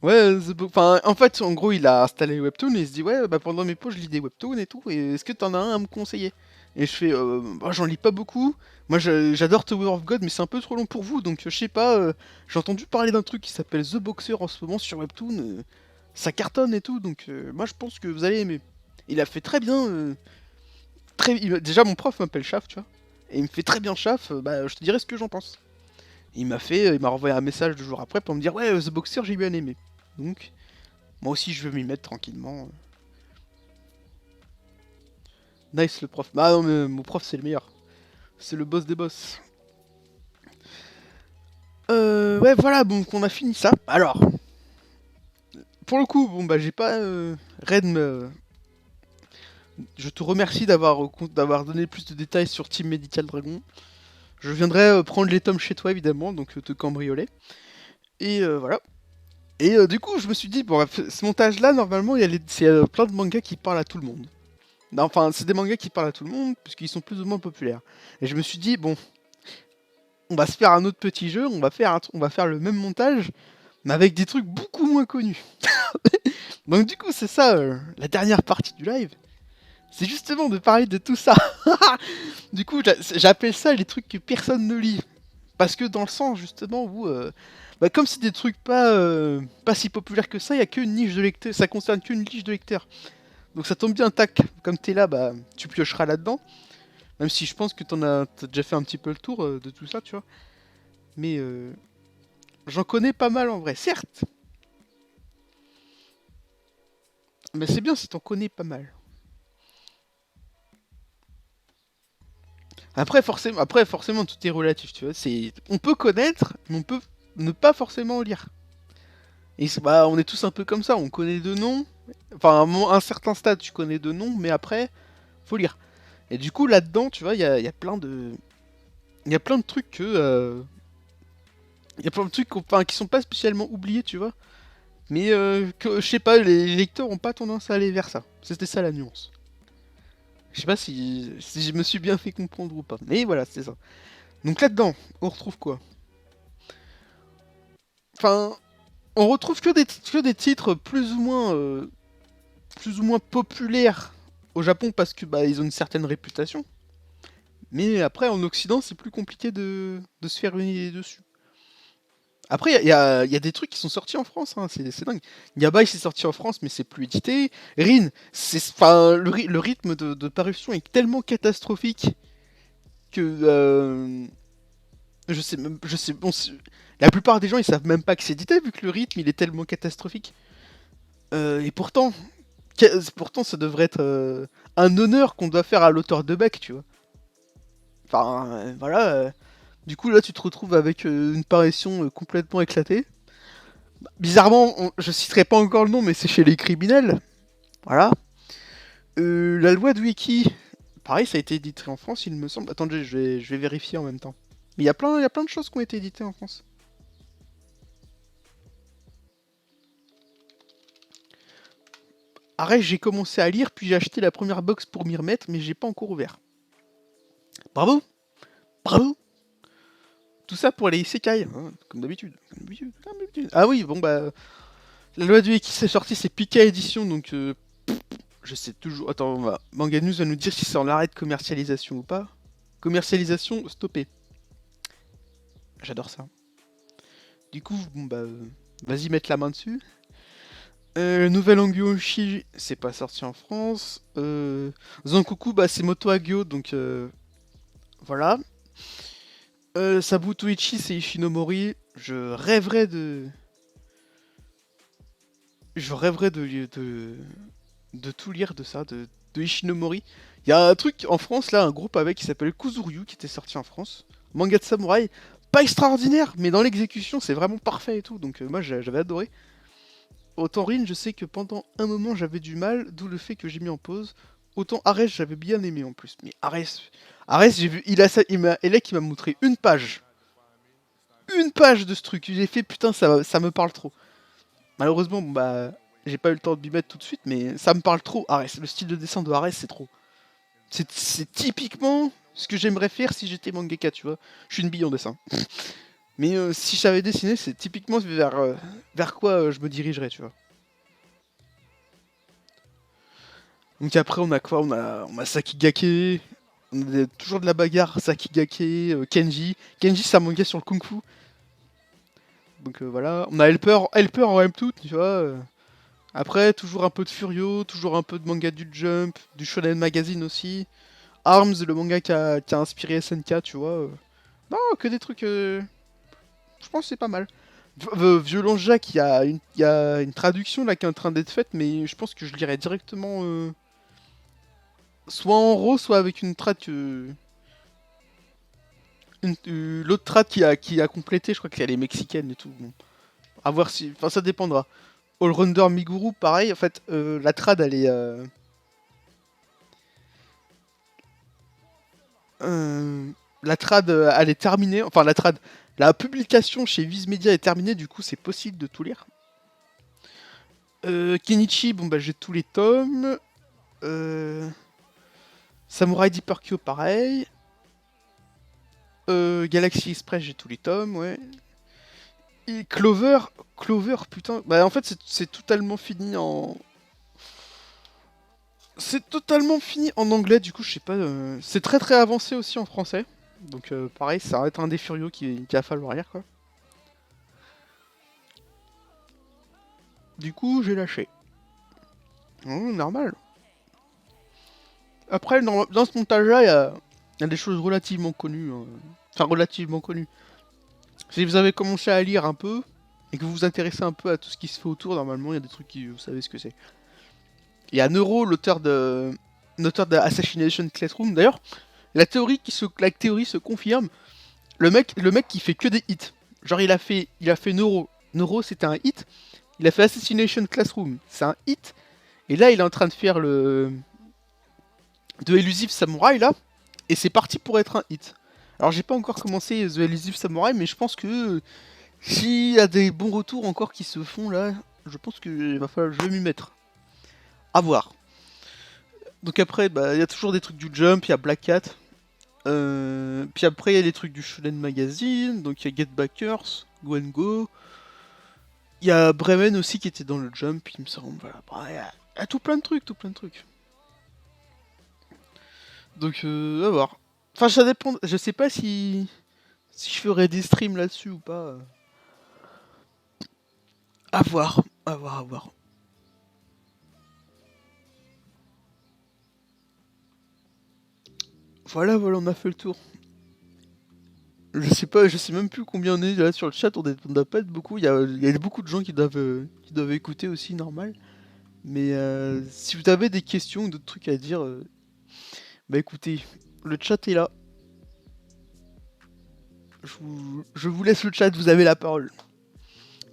Speaker 1: ouais, enfin, en fait, en gros, il a installé Webtoon et il se dit ouais, bah pendant mes pauses, je lis des Webtoons et tout. Et est-ce que t'en as un à me conseiller? Et je fais, bah, j'en lis pas beaucoup. Moi, j'adore Tower of God, mais c'est un peu trop long pour vous, donc je sais pas. J'ai entendu parler d'un truc qui s'appelle The Boxer en ce moment sur Webtoon. Ça cartonne et tout, donc moi je pense que vous allez aimer. Il a fait très bien. Déjà, mon prof m'appelle Chaf, tu vois. Et il me fait très bien Chaf, bah je te dirai ce que j'en pense. Il m'a renvoyé un message 2 jours après pour me dire, ouais, The Boxer, j'ai bien aimé. Donc, moi aussi, je vais m'y mettre tranquillement. Nice le prof. Bah non, mais mon prof, c'est le meilleur. C'est le boss des boss. Ouais, voilà, donc on a fini ça. Alors, pour le coup, bon, bah, j'ai pas. Red, je te remercie d'avoir donné plus de détails sur Team Medical Dragon. Je viendrai prendre les tomes chez toi, évidemment, donc te cambrioler. Et voilà. Et du coup, je me suis dit, bon, ce montage-là, normalement, c'est plein de mangas qui parlent à tout le monde. Non, enfin, c'est des mangas qui parlent à tout le monde, puisqu'ils sont plus ou moins populaires. Et je me suis dit, bon, on va se faire un autre petit jeu, on va faire le même montage, mais avec des trucs beaucoup moins connus. Donc du coup, c'est ça, la dernière partie du live. C'est justement de parler de tout ça. Du coup, j'appelle ça les trucs que personne ne lit. Parce que dans le sens, justement, où... bah, comme c'est des trucs pas si populaires que ça, il y a qu'une niche de lecteurs. Ça concerne qu'une niche de lecteurs. Donc ça tombe bien, tac. Comme t'es là, bah, tu piocheras là-dedans. Même si je pense que t'as déjà fait un petit peu le tour de tout ça, tu vois. Mais j'en connais pas mal en vrai, certes. Mais c'est bien si t'en connais pas mal. Après, forcément, tout est relatif, tu vois. On peut connaître, mais on peut ne pas forcément lire. Et bah, on est tous un peu comme ça, on connaît de noms. Enfin, à un certain stade, tu connais de noms, mais après, faut lire. Et du coup, là-dedans, tu vois, il y a plein de... Il y a plein de trucs que... Il y a plein de trucs enfin, qui sont pas spécialement oubliés, tu vois. Mais que, je sais pas, les lecteurs ont pas tendance à aller vers ça. C'était ça la nuance. Je sais pas si je me suis bien fait comprendre ou pas. Mais voilà, c'est ça. Donc là-dedans, on retrouve quoi? Enfin, on retrouve que des titres plus ou moins populaires au Japon parce que bah ils ont une certaine réputation. Mais après, en Occident, c'est plus compliqué de se faire une idée dessus. Après, il y a des trucs qui sont sortis en France, hein, c'est dingue. Yabai c'est sorti en France, mais c'est plus édité. Rin, enfin, le rythme de parution est tellement catastrophique que bon, la plupart des gens ils savent même pas que c'est édité vu que le rythme il est tellement catastrophique. Et pourtant, ça devrait être un honneur qu'on doit faire à l'auteur de Beck, tu vois. Enfin, voilà. Du coup, là, tu te retrouves avec une parution complètement éclatée. Bizarrement, je citerai pas encore le nom, mais c'est chez les criminels. Voilà. La loi de Wiki, pareil, ça a été édité en France, il me semble. Attendez, je vais vérifier en même temps. Mais il y a plein de choses qui ont été éditées en France. Arrête, j'ai commencé à lire, puis j'ai acheté la première box pour m'y remettre, mais j'ai pas encore ouvert. Bravo! Bravo! Tout ça pour les isekai, hein, comme d'habitude. Ah oui, bon bah... La loi du Wiki c'est sorti, c'est Pika Édition, donc... je sais toujours... Attends, Manga News va nous dire si c'est en arrêt de commercialisation ou pas. Commercialisation stoppée. J'adore ça. Du coup, bon bah... vas-y mettre la main dessus. Nouvelle Anguoshi, c'est pas sorti en France. Zankoku, bah c'est Moto Hagio, donc voilà. Sabutoichi, c'est Ishinomori. Je rêverais de tout lire de ça, de Ishinomori. Il y a un truc en France, là, un groupe avec qui s'appelle Kuzuryu, qui était sorti en France. Manga de samouraï. Pas extraordinaire, mais dans l'exécution, c'est vraiment parfait et tout. Donc moi, j'avais adoré. Autant Rin, je sais que pendant un moment, j'avais du mal, d'où le fait que j'ai mis en pause. Autant Ares, j'avais bien aimé en plus. Mais Ares, j'ai vu, Elec, il m'a montré une page. Une page de ce truc. J'ai fait, putain, ça me parle trop. Malheureusement, bon, bah, j'ai pas eu le temps de m'y mettre tout de suite, mais ça me parle trop, Ares. Le style de dessin de Ares, c'est trop. C'est typiquement ce que j'aimerais faire si j'étais mangaka, tu vois. Je suis une bille en dessin. Mais si je savais dessiner, c'est typiquement vers quoi je me dirigerais, tu vois. Donc après, on a quoi on a Sakigake. On a toujours de la bagarre, Sakigake, Kenji. Kenji, c'est un manga sur le kung-fu. Donc voilà. On a Helper en webtoon, tu vois. Après, toujours un peu de Furio, toujours un peu de manga du Jump, du Shonen Magazine aussi. Arms, le manga qui a inspiré SNK, tu vois. Non, que des trucs. Je pense que c'est pas mal. Violon Jacques, il y a une traduction là qui est en train d'être faite, mais je pense que je lirai directement soit en RAW, soit avec une trad l'autre trad qui a complété, je crois qu'elle est mexicaine et tout. Bon. À voir si. Enfin, ça dépendra. Allrounder Miguru, pareil, en fait, la trad elle est. La trad elle est terminée. Enfin, la trad. La publication chez Viz Media est terminée, du coup, c'est possible de tout lire. Kenichi, bon bah j'ai tous les tomes. Samurai Deeper Kyo, pareil. Galaxy Express, j'ai tous les tomes, ouais. Et Clover, putain. Bah en fait, c'est totalement fini en. C'est totalement fini en anglais, du coup, je sais pas. C'est très très avancé aussi en français. Donc pareil, ça va être un des furieux qui va falloir lire, quoi. Du coup, j'ai lâché. Oh, normal. Après, dans ce montage-là, il y a des choses relativement connues. Enfin, relativement connues. Si vous avez commencé à lire un peu, et que vous vous intéressez un peu à tout ce qui se fait autour, normalement, il y a des trucs qui vous savez ce que c'est. Il y a Neuro, l'auteur de Assassination Classroom. D'ailleurs, la théorie se confirme. Le mec qui fait que des hits. Genre, il a fait Neuro. Neuro, c'était un hit. Il a fait Assassination Classroom. C'est un hit. Et là, il est en train de faire le de Elusive Samurai là, et c'est parti pour être un hit. Alors j'ai pas encore commencé The Elusive Samurai, mais je pense que s'il y a des bons retours encore qui se font là, je pense que va falloir je vais m'y mettre. À voir. Donc après, bah il y a toujours des trucs du Jump, il y a Black Cat. Puis après il y a les trucs du Shonen Magazine, donc il y a Get Backers, Go and Go. Il y a Bremen aussi qui était dans le Jump, il me semble. Voilà, bah, il y a tout plein de trucs, tout plein de trucs. Donc à voir. Enfin ça dépend, je sais pas si je ferais des streams là-dessus ou pas. À voir, à voir, à voir. Voilà, voilà, on a fait le tour. Je sais même plus combien on est là sur le chat, on doit pas être beaucoup. Il y a beaucoup de gens qui doivent écouter aussi, normal. Mais si vous avez des questions ou d'autres trucs à dire, bah écoutez, le chat est là. Je vous laisse le chat, vous avez la parole.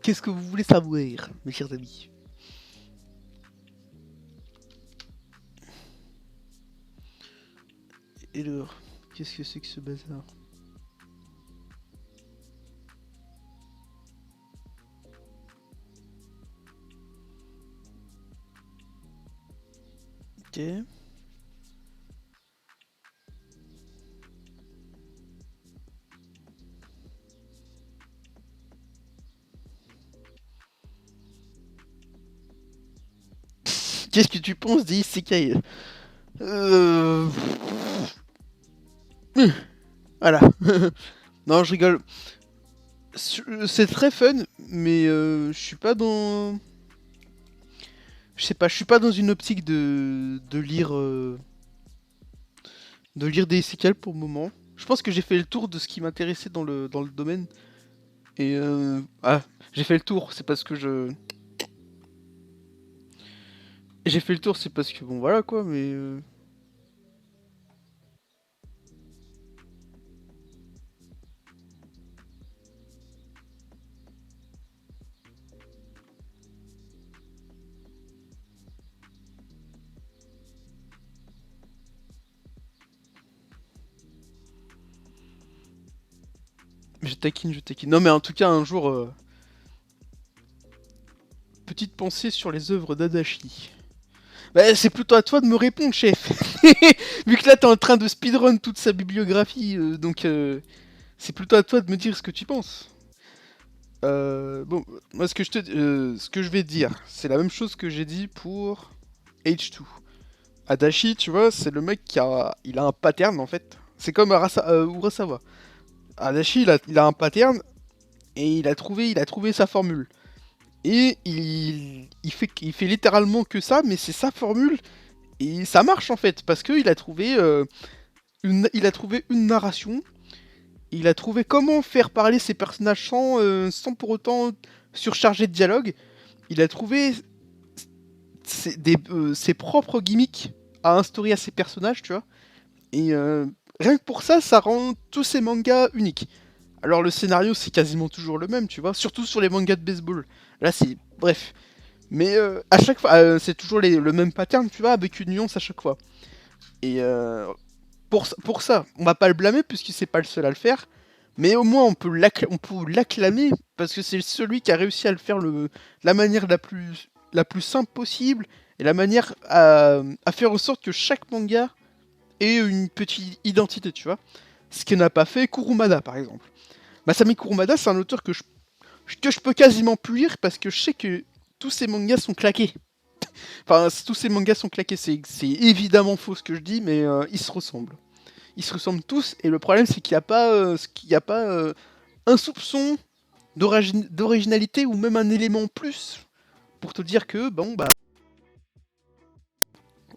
Speaker 1: Qu'est-ce que vous voulez savoir, mes chers amis? Et alors, qu'est-ce que c'est que ce bazar? Ok. Qu'est-ce que tu penses des isekai? Euh... Voilà. Non, je rigole. C'est très fun, mais je suis pas dans. Je sais pas, je suis pas dans une optique de lire des isekai pour le moment. Je pense que j'ai fait le tour de ce qui m'intéressait dans le domaine. Et j'ai fait le tour, c'est parce que je. J'ai fait le tour, c'est parce que bon, voilà quoi, mais. Je taquine, je taquine. Non, mais en tout cas, un jour. Petite pensée sur les œuvres d'Adachi. Bah, c'est plutôt à toi de me répondre, chef. Vu que là, t'es en train de speedrun toute sa bibliographie, donc c'est plutôt à toi de me dire ce que tu penses. Bon, moi, ce que je vais te dire, c'est la même chose que j'ai dit pour H2. Adachi, tu vois, c'est le mec il a un pattern en fait. C'est comme Urasawa. Adachi, il a un pattern et il a trouvé sa formule. Et il fait littéralement que ça, mais c'est sa formule et ça marche en fait parce qu'il a trouvé une narration. Il a trouvé comment faire parler ses personnages sans pour autant surcharger de dialogue. Il a trouvé ses propres gimmicks à instaurer à ses personnages, tu vois. Et rien que pour ça, ça rend tous ces mangas uniques. Alors le scénario, c'est quasiment toujours le même, tu vois. Surtout sur les mangas de baseball. Là, c'est... Bref. Mais à chaque fois, c'est toujours le même pattern, tu vois, avec une nuance à chaque fois. Et pour ça, on va pas le blâmer, puisque c'est pas le seul à le faire. Mais au moins, on peut l'acclamer, parce que c'est celui qui a réussi à le faire la manière la plus simple possible, et la manière à faire en sorte que chaque manga ait une petite identité, tu vois. Ce que n'a pas fait Kurumada, par exemple. Masami Kurumada, c'est un auteur que je peux quasiment plus lire, parce que je sais que tous ces mangas sont claqués. Enfin, tous ces mangas sont claqués, c'est évidemment faux ce que je dis, mais ils se ressemblent. Ils se ressemblent tous, et le problème c'est qu'il n'y a pas un soupçon d'originalité ou même un élément en plus pour te dire que, bon, bah...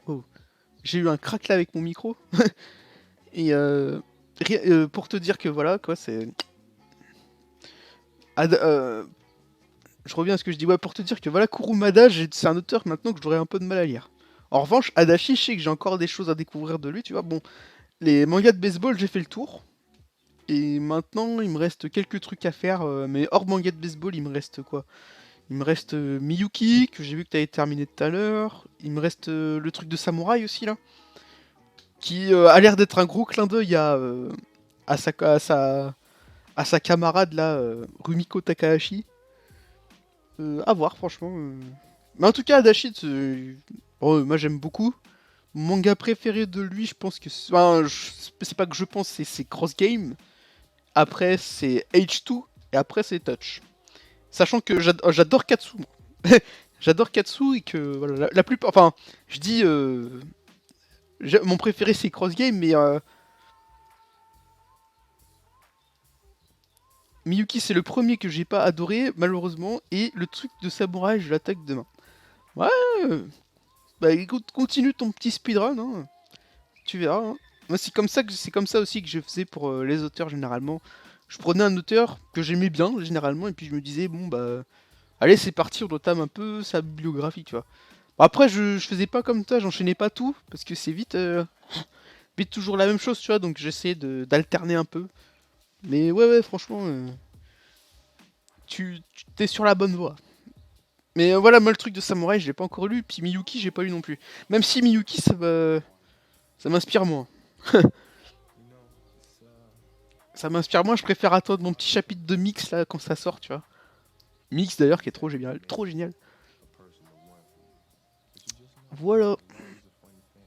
Speaker 1: Oh, j'ai eu un crack là avec mon micro. Et pour te dire que voilà, quoi, c'est... je reviens à ce que je dis, ouais, pour te dire que voilà, Kurumada, c'est un auteur maintenant que j'aurais un peu de mal à lire. En revanche, Adachi, je sais que j'ai encore des choses à découvrir de lui, tu vois. Bon, les mangas de baseball, j'ai fait le tour. Et maintenant, il me reste quelques trucs à faire, mais hors manga de baseball, il me reste quoi? Il me reste Miyuki, que j'ai vu que t'avais terminé tout à l'heure. Il me reste le truc de samouraï aussi, là. Qui a l'air d'être un gros clin d'œil à sa camarade, là, Rumiko Takahashi. À voir, franchement. Mais en tout cas, Adachi, bon, moi j'aime beaucoup. Mon manga préféré de lui, je pense que... Enfin, c'est pas que je pense, c'est Cross Game. Après, c'est H2. Et après, c'est Touch. Sachant que j'adore Katsu, moi. J'adore Katsu et que voilà, la plupart. Enfin, je dis. Mon préféré c'est Cross Game, mais Miyuki c'est le premier que j'ai pas adoré, malheureusement. Et le truc de samouraï, je l'attaque demain. Ouais, bah écoute, continue ton petit speedrun, hein. Tu verras, hein. Moi, c'est comme ça aussi que je faisais pour les auteurs généralement. Je prenais un auteur que j'aimais bien généralement, et puis je me disais, bon bah. Allez, c'est parti, on entame un peu sa bibliographie, tu vois. Bon, après, je faisais pas comme toi, j'enchaînais pas tout, parce que c'est vite toujours la même chose, tu vois, donc j'essayais d'alterner un peu. Mais ouais, ouais, franchement, tu t'es sur la bonne voie. Mais voilà, moi, le truc de Samouraï, je l'ai pas encore lu, puis Miyuki, j'ai pas lu non plus. Même si Miyuki, ça m'inspire moins. Ça m'inspire moins, je préfère attendre mon petit chapitre de Mix, là, quand ça sort, tu vois. Mix, d'ailleurs, qui est trop génial, trop génial. Voilà.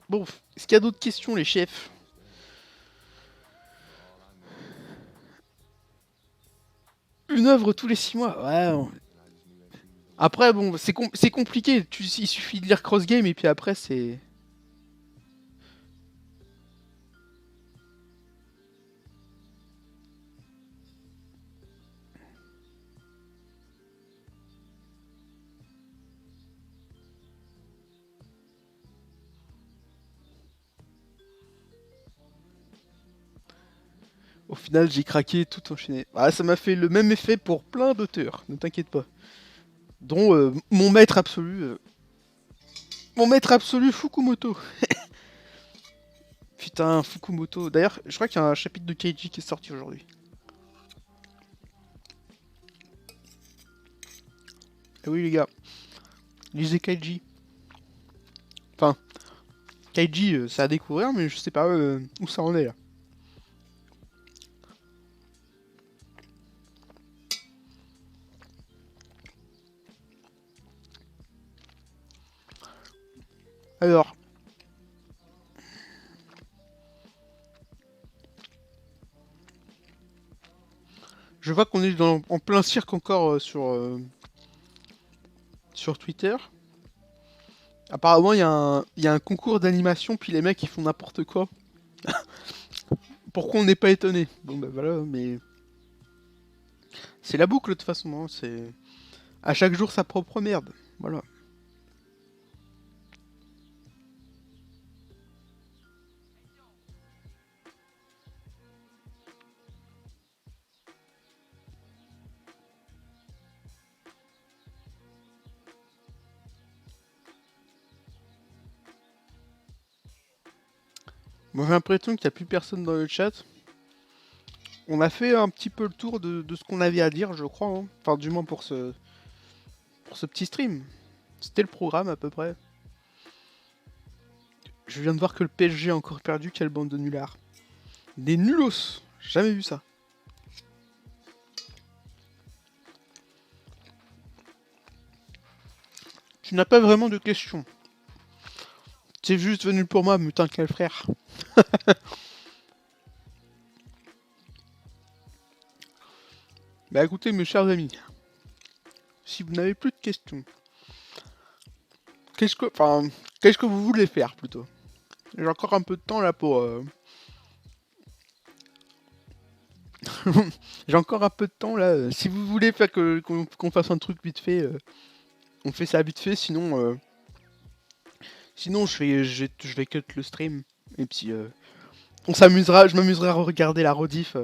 Speaker 1: Bon, est-ce qu'il y a d'autres questions, les chefs? Une œuvre tous les 6 mois? Ouais. Après, bon, c'est compliqué. Il suffit de lire Cross Game et puis après, c'est. Au final, j'ai craqué, tout enchaîné. Ah, ça m'a fait le même effet pour plein d'auteurs, ne t'inquiète pas. Dont mon maître absolu. Mon maître absolu, Fukumoto. Putain, Fukumoto. D'ailleurs, je crois qu'il y a un chapitre de Keiji qui est sorti aujourd'hui. Ah oui, les gars, lisez Keiji. Enfin, Keiji, c'est à découvrir, mais je sais pas où ça en est là. Alors, je vois qu'on est en plein cirque encore sur Twitter. Apparemment, il y a un concours d'animation, puis les mecs ils font n'importe quoi. Pourquoi on n'est pas étonné? Bon bah voilà, mais c'est la boucle de toute façon, hein, c'est à chaque jour sa propre merde. Voilà. Moi j'ai l'impression qu'il n'y a plus personne dans le chat. On a fait un petit peu le tour de ce qu'on avait à dire, je crois, hein. Enfin, du moins pour ce petit stream. C'était le programme à peu près. Je viens de voir que le PSG a encore perdu, quelle bande de nullards. Des nulos. Jamais vu ça. Tu n'as pas vraiment de questions. C'est juste venu pour moi, putain quel frère. Bah écoutez mes chers amis, si vous n'avez plus de questions, qu'est-ce que vous voulez faire plutôt? J'ai encore un peu de temps là pour... J'ai encore un peu de temps là. Si vous voulez faire qu'on fasse un truc vite fait, on fait ça vite fait. Sinon je vais cut le stream. Et puis on s'amusera. Je m'amuserai à regarder la rediff.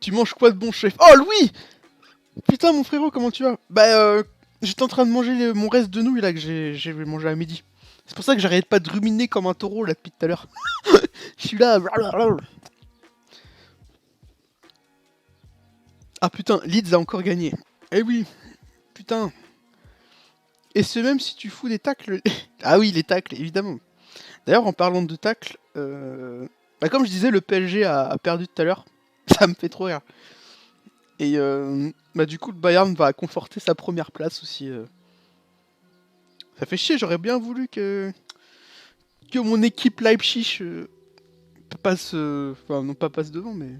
Speaker 1: Tu manges quoi de bon chef? Oh Louis! Putain mon frérot, comment tu vas? Bah j'étais en train de manger mon reste de nouilles là que j'ai mangé à midi. C'est pour ça que j'arrête pas de ruminer comme un taureau là depuis tout à l'heure. Je suis là. Ah putain, Leeds a encore gagné. Eh oui, putain. Et ce même si tu fous des tacles. Ah oui, les tacles, évidemment. D'ailleurs, en parlant de tacles, bah, comme je disais, le PSG a perdu tout à l'heure. Ça me fait trop rire. Et bah, du coup, le Bayern va conforter sa première place aussi. Ça fait chier, j'aurais bien voulu que mon équipe Leipzig passe. Enfin, non pas passe devant, mais.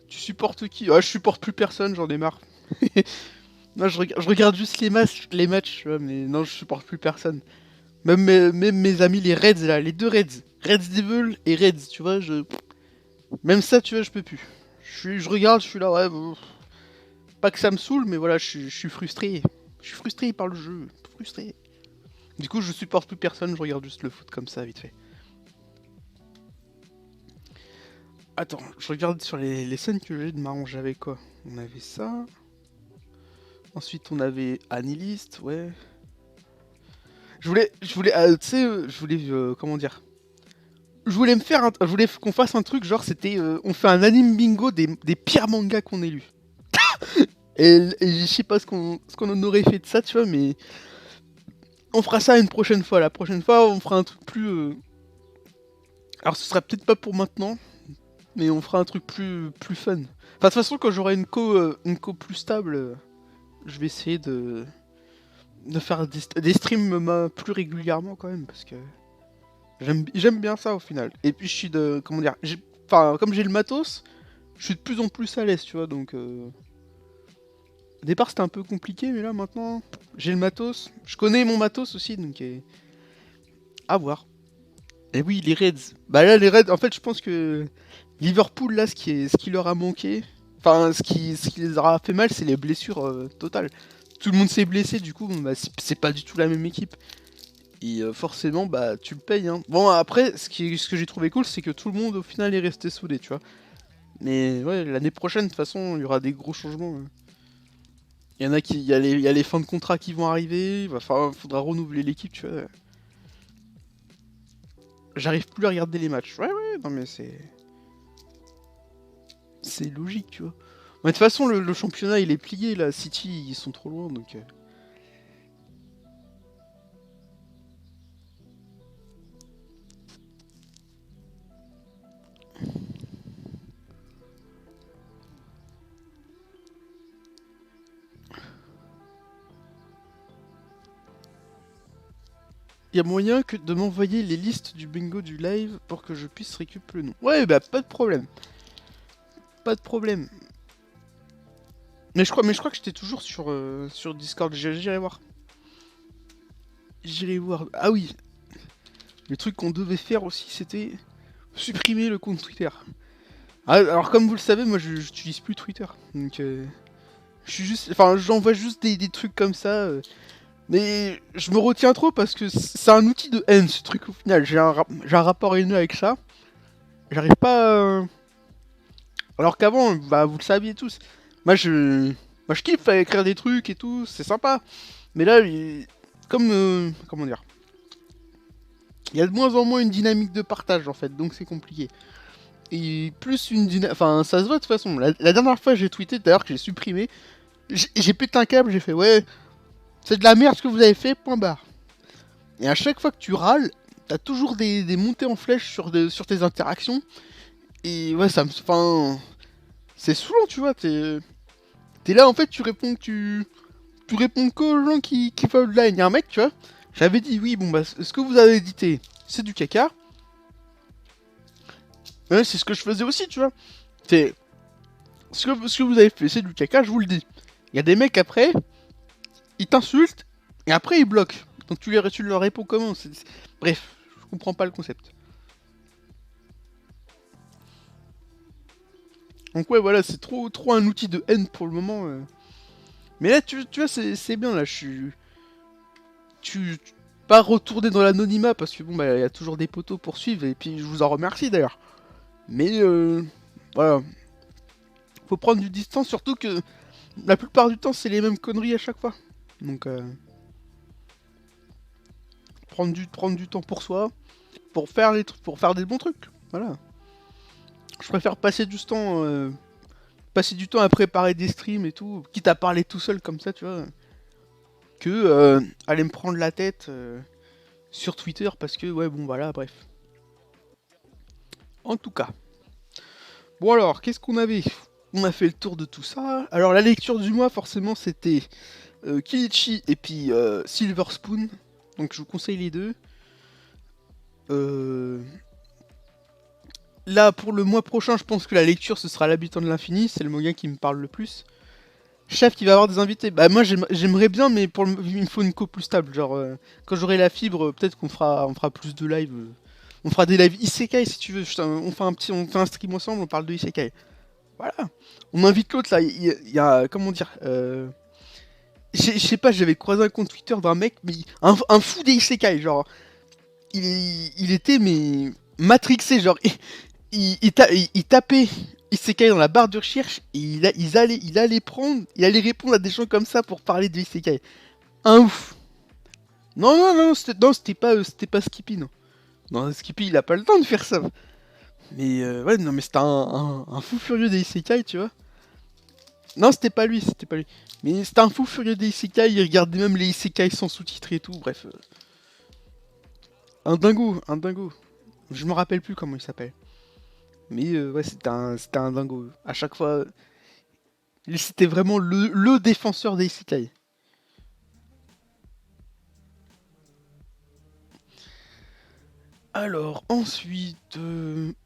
Speaker 1: Tu supportes qui? Ah, je supporte plus personne, j'en ai marre. Non, je regarde juste les matchs, tu vois, mais non, je supporte plus personne. Même mes amis, les Reds, là, les deux Reds. Reds Devil et Reds, tu vois, même ça, tu vois, je peux plus. Je regarde, je suis là, ouais, bon, pas que ça me saoule, mais voilà, je suis frustré. Je suis frustré par le jeu, frustré. Du coup, je supporte plus personne, je regarde juste le foot comme ça, vite fait. Attends, je regarde sur les scènes que j'ai de marron, j'avais quoi? On avait ça. Ensuite, on avait Annihilist, ouais. Tu sais, je voulais, comment dire? Je voulais qu'on fasse un truc, genre c'était, on fait un anime bingo des pires mangas qu'on ait lus. Et je sais pas ce qu'on en aurait fait de ça, tu vois, mais on fera ça une prochaine fois. La prochaine fois, on fera un truc plus. Alors, ce sera peut-être pas pour maintenant, mais on fera un truc plus fun. Enfin, de toute façon, quand j'aurai une co plus stable, je vais essayer de faire des streams plus régulièrement quand même, parce que j'aime bien ça au final. Et puis, je suis de. Comment dire? Enfin, comme j'ai le matos, je suis de plus en plus à l'aise, tu vois, donc. Au départ, c'était un peu compliqué, mais là, maintenant, j'ai le matos. Je connais mon matos aussi, donc à voir. Et oui, les Reds. Bah là, les Reds, en fait, je pense que Liverpool, là, ce qui leur a manqué, enfin, ce qui les aura fait mal, c'est les blessures totales. Tout le monde s'est blessé, du coup, bah, c'est pas du tout la même équipe. Et forcément, bah, tu le payes, hein. Bon, après, ce que j'ai trouvé cool, c'est que tout le monde, au final, est resté soudé, tu vois. Mais ouais, l'année prochaine, de toute façon, il y aura des gros changements, hein. Il y a les fins de contrat qui vont arriver, faudra renouveler l'équipe, tu vois. J'arrive plus à regarder les matchs. Ouais, ouais, non mais c'est logique, tu vois. Mais de toute façon, le championnat il est plié là. City ils sont trop loin donc. Y a moyen que de m'envoyer les listes du bingo du live pour que je puisse récupérer le nom. Ouais, bah pas de problème. Pas de problème. Mais je crois que j'étais toujours sur Discord. J'irai voir. J'irai voir. Ah oui, le truc qu'on devait faire aussi, c'était supprimer le compte Twitter. Ah, alors comme vous le savez, moi j'utilise plus Twitter. Donc je suis juste. Enfin, j'envoie juste des trucs comme ça. Mais je me retiens trop parce que c'est un outil de haine ce truc au final. J'ai un rapport haineux avec ça. J'arrive pas. Alors qu'avant, bah vous le saviez tous. Moi je. Moi je kiffe à écrire des trucs et tout, c'est sympa. Mais là, comme. Comment dire. Il y a de moins en moins une dynamique de partage en fait, donc c'est compliqué. Et plus une dynamique. Enfin, ça se voit de toute façon. La dernière fois j'ai tweeté d'ailleurs que j'ai supprimé. J'ai pété un câble, j'ai fait ouais, c'est de la merde ce que vous avez fait, point barre. Et à chaque fois que tu râles, t'as toujours des montées en flèche sur tes interactions. Et ouais, ça me. Enfin. C'est saoulant, tu vois. T'es là, en fait, tu réponds qu'aux gens qui veulent là. Il y a un mec, tu vois. J'avais dit, oui, bon, bah, ce que vous avez édité, c'est du caca. Ouais, c'est ce que je faisais aussi, tu vois. C'est. Ce que vous avez fait, c'est du caca, je vous le dis. Il y a des mecs après, ils t'insultent, et après ils bloquent. Donc tu leur réponds comment. Bref, je comprends pas le concept. Donc ouais, voilà, c'est trop un outil de haine pour le moment. Mais là, tu vois, c'est bien, là, je suis... Pas retourner dans l'anonymat, parce que bon, bah, il y a toujours des poteaux pour suivre, et puis je vous en remercie d'ailleurs. Mais, voilà. Faut prendre du distance, surtout que la plupart du temps, c'est les mêmes conneries à chaque fois. Donc, prendre du temps pour soi, pour faire des bons trucs. Voilà. Je préfère passer du temps à préparer des streams et tout, quitte à parler tout seul comme ça, tu vois, que aller me prendre la tête sur Twitter parce que, ouais, bon, voilà, bref. En tout cas. Bon alors, qu'est-ce qu'on avait? On a fait le tour de tout ça. Alors la lecture du mois, forcément, c'était Kilichi et puis Silver Spoon. Donc je vous conseille les deux. Euh, Là, pour le mois prochain, je pense que la lecture, ce sera L'Habitant de l'Infini. C'est le manga qui me parle le plus. Chef qui va avoir des invités. Bah moi j'aimerais bien, mais il me faut une co plus stable. Genre quand j'aurai la fibre, peut-être on fera plus de live. On fera des lives Isekai si tu veux. On fait un stream ensemble, on parle de Isekai. Voilà. On invite l'autre là. Il y a comment dire. Je sais pas, j'avais croisé un compte Twitter d'un mec, mais un fou des Isekai. Genre il était mais matrixé. Genre il tapait Isekai dans la barre de recherche et il allait répondre à des gens comme ça pour parler de Isekai. Un ouf. Non, non, non, c'était pas Skippy, non. Non, Skippy, il a pas le temps de faire ça. Mais ouais, non, mais c'était un fou furieux des Isekai, tu vois. Non, c'était pas lui, c'était pas lui. Mais c'était un fou furieux des Isekai, il regardait même les Isekai sans sous-titres et tout, bref. Un dingo, un dingo. Je me rappelle plus comment il s'appelle. Mais ouais, c'était un dingo. À chaque fois, c'était vraiment le défenseur des Isekai. Alors, ensuite...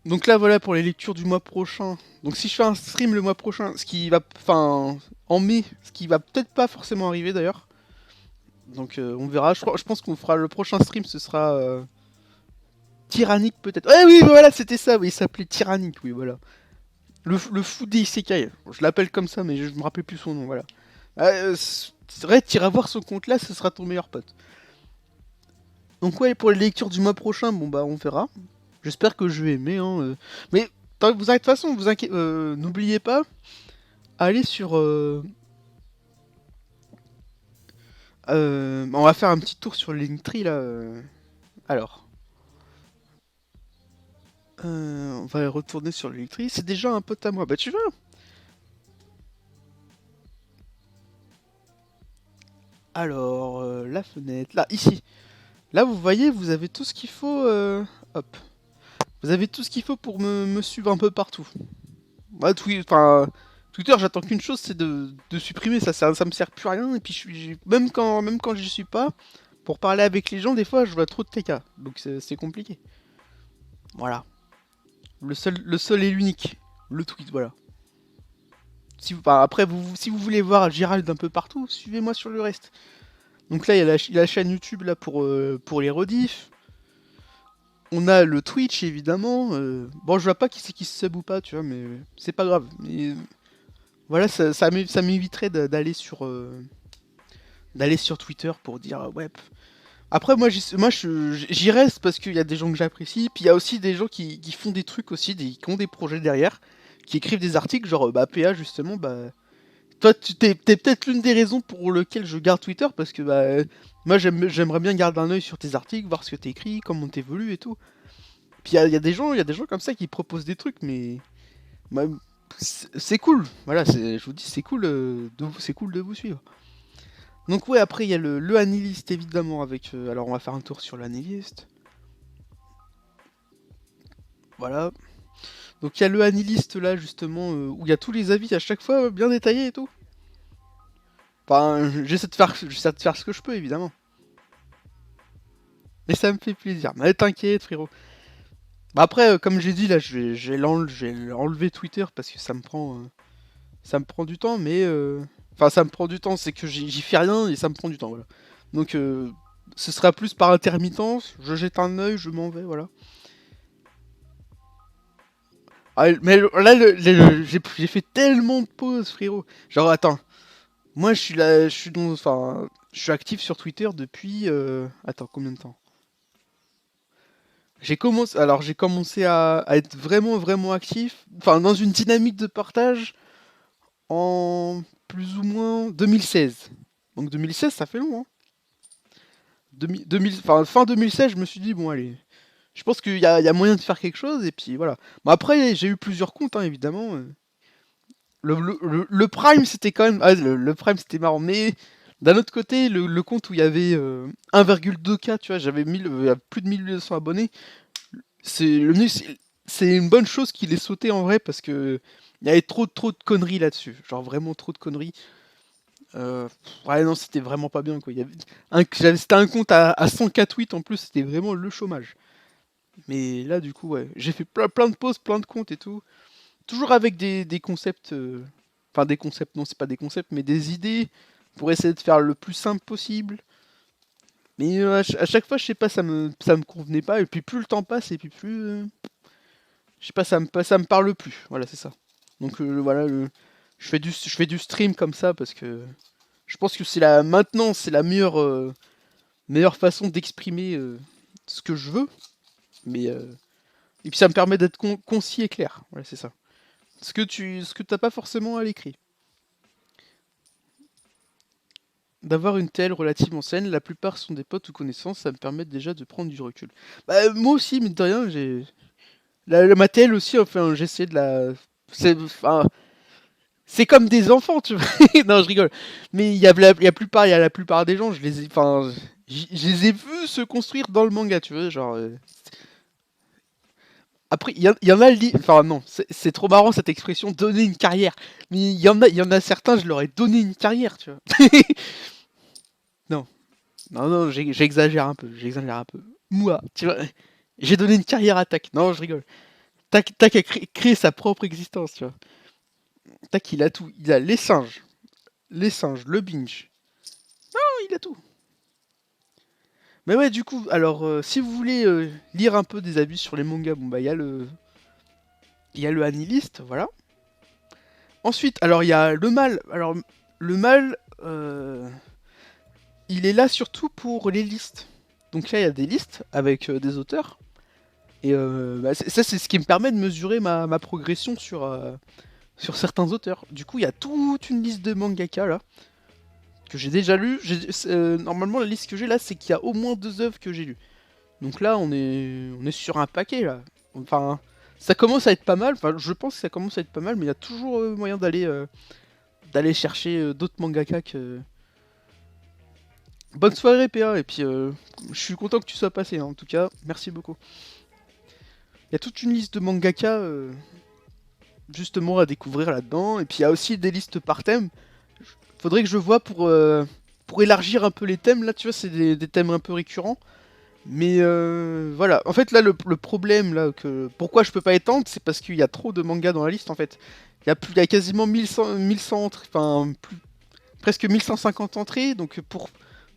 Speaker 1: Donc là, voilà pour les lectures du mois prochain. Donc si je fais un stream le mois prochain, ce qui va... Enfin, en mai, ce qui va peut-être pas forcément arriver d'ailleurs. Donc on verra. Je pense qu'on fera le prochain stream, ce sera... Tyrannique peut-être. Ouais, oui, voilà, c'était ça. Oui, il s'appelait Tyrannique, oui, voilà. Le fou des Isekai. Je l'appelle comme ça, mais je me rappelle plus son nom, voilà. C'est vrai, t'iras voir son compte là, ce sera ton meilleur pote. Donc ouais, pour les lectures du mois prochain, bon bah on verra. J'espère que je vais aimer, hein. Mais de toute façon, n'oubliez pas, allez sur... on va faire un petit tour sur Linktree là. Alors, on va retourner sur Linktree. C'est déjà un pote à moi. Bah tu vois. Alors, la fenêtre, là, ici. Là, vous voyez, vous avez tout ce qu'il faut. Hop. Vous avez tout ce qu'il faut pour me suivre un peu partout. Bah, Twitter, j'attends qu'une chose, c'est de supprimer ça, ça me sert plus à rien. Et puis, même quand j'y suis pas, pour parler avec les gens, des fois, je vois trop de TK. Donc, c'est compliqué. Voilà. Le seul et l'unique. Le tweet, voilà. Si vous, bah, après, si vous voulez voir Gérald un peu partout, suivez-moi sur le reste. Donc là, il y a la chaîne YouTube là pour les rediffs. On a le Twitch évidemment. Bon, je vois pas qui c'est qui se sub ou pas, tu vois, mais c'est pas grave. Mais voilà, ça m'éviterait d'aller sur Twitter pour dire ouais. Après, j'y reste parce qu'il y a des gens que j'apprécie. Puis il y a aussi des gens qui font des trucs aussi, qui ont des projets derrière, qui écrivent des articles, genre bah PA justement, bah toi, t'es peut-être l'une des raisons pour lesquelles je garde Twitter, parce que bah, moi j'aimerais bien garder un œil sur tes articles, voir ce que t'écris, comment t'évolues et tout. Puis il y a il y a des gens comme ça qui proposent des trucs, mais bah, c'est cool. Voilà, je vous dis, c'est cool de vous suivre. Donc ouais, après il y a le Anilist évidemment avec. Alors on va faire un tour sur l'Anilist. Voilà. Donc il y a le Anilist là justement où il y a tous les avis à chaque fois bien détaillés et tout. Enfin, j'essaie de faire ce que je peux évidemment. Et ça me fait plaisir. Mais t'inquiète, frérot. Bah après, comme j'ai dit, là, je vais enlever Twitter parce que ça me prend du temps, mais... Enfin, ça me prend du temps, c'est que j'y fais rien et ça me prend du temps, voilà. Donc, ce sera plus par intermittence, je jette un œil, je m'en vais, voilà. Ah, mais là, j'ai fait tellement de pauses, frérot. Genre, attends, moi, je suis actif sur Twitter depuis... Attends, combien de temps? J'ai commencé à être vraiment vraiment actif, enfin dans une dynamique de partage en plus ou moins 2016. Donc 2016, ça fait long, hein. 2000, enfin, fin 2016, je me suis dit bon allez, je pense qu'il y a moyen de faire quelque chose et puis voilà. Bon après j'ai eu plusieurs comptes hein, évidemment. Le Prime c'était quand même, le Prime c'était marrant, mais d'un autre côté le compte où il y avait 1,2K, tu vois, j'avais plus de 1200 abonnés. C'est le mieux, c'est une bonne chose qu'il ait sauté en vrai parce que il y avait trop de conneries là-dessus, genre vraiment trop de conneries. Ouais non c'était vraiment pas bien quoi. C'était un compte à 104 tweets en plus, c'était vraiment le chômage. Mais là du coup ouais, j'ai fait plein de pauses, plein de comptes et tout, toujours avec des concepts, enfin des concepts non c'est pas des concepts mais des idées pour essayer de faire le plus simple possible. Mais à chaque fois je sais pas ça me convenait pas et puis plus le temps passe et puis plus je sais pas, ça me parle plus. Voilà, c'est ça. Donc voilà, je fais du stream comme ça parce que je pense que maintenant c'est la meilleure façon d'exprimer ce que je veux. Mais et puis ça me permet d'être concis et clair. Voilà, c'est ça. Ce que t'as pas forcément à l'écrit. D'avoir une telle relativement saine, la plupart sont des potes ou connaissances, ça me permet déjà de prendre du recul. Bah, moi aussi, mine de rien, ma telle aussi, enfin, j'essaie de la. Enfin, c'est comme des enfants, tu vois. Non, je rigole. Mais il y a la plupart des gens, je les ai vus se construire dans le manga, tu vois. Genre, après, il y en a, enfin non, c'est trop marrant cette expression, donner une carrière. Mais il y en a certains, je leur ai donné une carrière, tu vois. Non, non, j'exagère un peu, j'exagère un peu. Moi, tu vois, j'ai donné une carrière à Tac. Non, je rigole. Tac a créé sa propre existence, tu vois. Tac, il a tout. Il a les singes, le binge. Oh, il a tout. Mais ouais, du coup, alors, si vous voulez lire un peu des avis sur les mangas, bon bah il y a le Anilist, voilà. Ensuite, alors il y a le mal. Alors le mal, il est là surtout pour les listes. Donc là, il y a des listes avec des auteurs. Et bah, ça, c'est ce qui me permet de mesurer ma progression sur certains auteurs. Du coup, il y a toute une liste de mangaka là que j'ai déjà lu. Normalement, la liste que j'ai là, c'est qu'il y a au moins 2 œuvres que j'ai lues. Donc là, on est sur un paquet là. Enfin, ça commence à être pas mal. Enfin, je pense que ça commence à être pas mal, mais il y a toujours moyen d'aller chercher d'autres mangaka que. Bonne soirée PA et puis je suis content que tu sois passé hein, en tout cas. Merci beaucoup. Il y a toute une liste de mangaka justement à découvrir là-dedans et puis il y a aussi des listes par thème. Faudrait que je vois pour élargir un peu les thèmes là. Tu vois, c'est des thèmes un peu récurrents. Mais voilà, en fait là le problème là pourquoi je peux pas étendre, c'est parce qu'il y a trop de mangas dans la liste en fait. Il y a quasiment 1100 entrées, enfin presque 1150 entrées, donc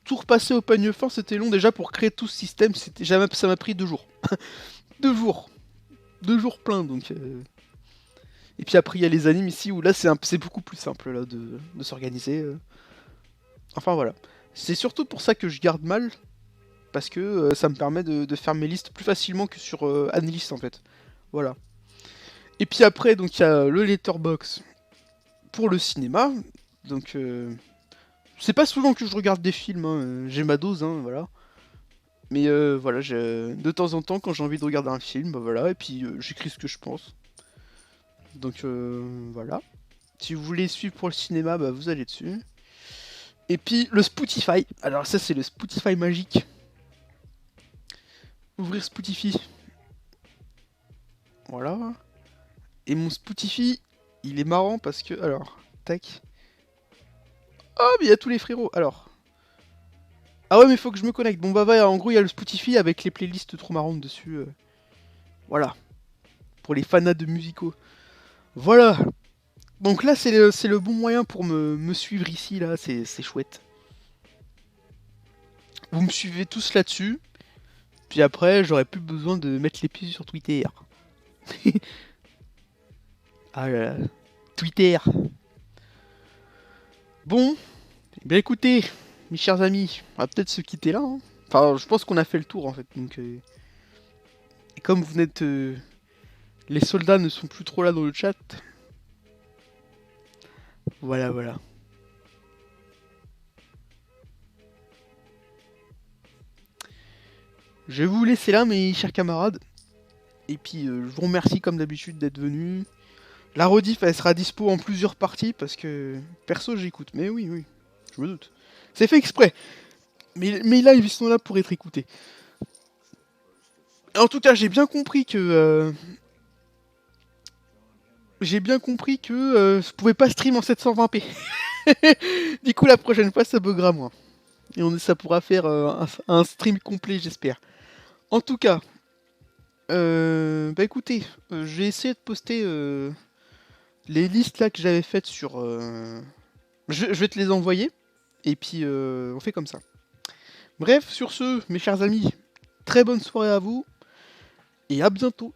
Speaker 1: tout repasser au peigne fin, c'était long déjà pour créer tout ce système. Ça m'a pris 2 jours. 2 jours. 2 jours pleins, donc... Et puis après, il y a les animes ici, où là, c'est beaucoup plus simple là, de s'organiser. Enfin, voilà. C'est surtout pour ça que je garde mal, parce que ça me permet de faire mes listes plus facilement que sur Analyst, en fait. Voilà. Et puis après, donc il y a le Letterboxd pour le cinéma. Donc, c'est pas souvent que je regarde des films, hein. J'ai ma dose, hein, voilà. Mais voilà, de temps en temps, quand j'ai envie de regarder un film, bah voilà, et puis j'écris ce que je pense. Donc voilà. Si vous voulez suivre pour le cinéma, bah vous allez dessus. Et puis le Spotify. Alors ça c'est le Spotify magique. Ouvrir Spotify. Voilà. Et mon Spotify, il est marrant parce que... Alors, tac. Oh mais il y a tous les frérots. Alors. Ah ouais mais faut que je me connecte. Bon bah ouais, en gros il y a le Spotify avec les playlists trop marrantes dessus. Voilà. Pour les fanats de musicaux. Voilà. Donc là, c'est le bon moyen pour me suivre ici, là, c'est chouette. Vous me suivez tous là-dessus, puis après, j'aurai plus besoin de mettre les pieds sur Twitter. Ah là là, Twitter. Bon, eh bien écoutez, mes chers amis, on va peut-être se quitter là. Hein. Enfin, je pense qu'on a fait le tour, en fait. Donc, et comme vous n'êtes... les soldats ne sont plus trop là dans le chat. Voilà, voilà. Je vais vous laisser là, mes chers camarades. Et puis, je vous remercie comme d'habitude d'être venus. La rediff, elle sera dispo en plusieurs parties parce que perso, j'écoute. Mais oui, oui, je me doute. C'est fait exprès. Mais mes lives, ils sont là pour être écoutés. En tout cas, j'ai bien compris que... je pouvais pas stream en 720p. Du coup, la prochaine fois, ça buggera moins. Et ça pourra faire un stream complet, j'espère. En tout cas, bah écoutez, j'ai essayé de poster les listes là que j'avais faites sur... je vais te les envoyer. Et puis, on fait comme ça. Bref, sur ce, mes chers amis, très bonne soirée à vous. Et à bientôt.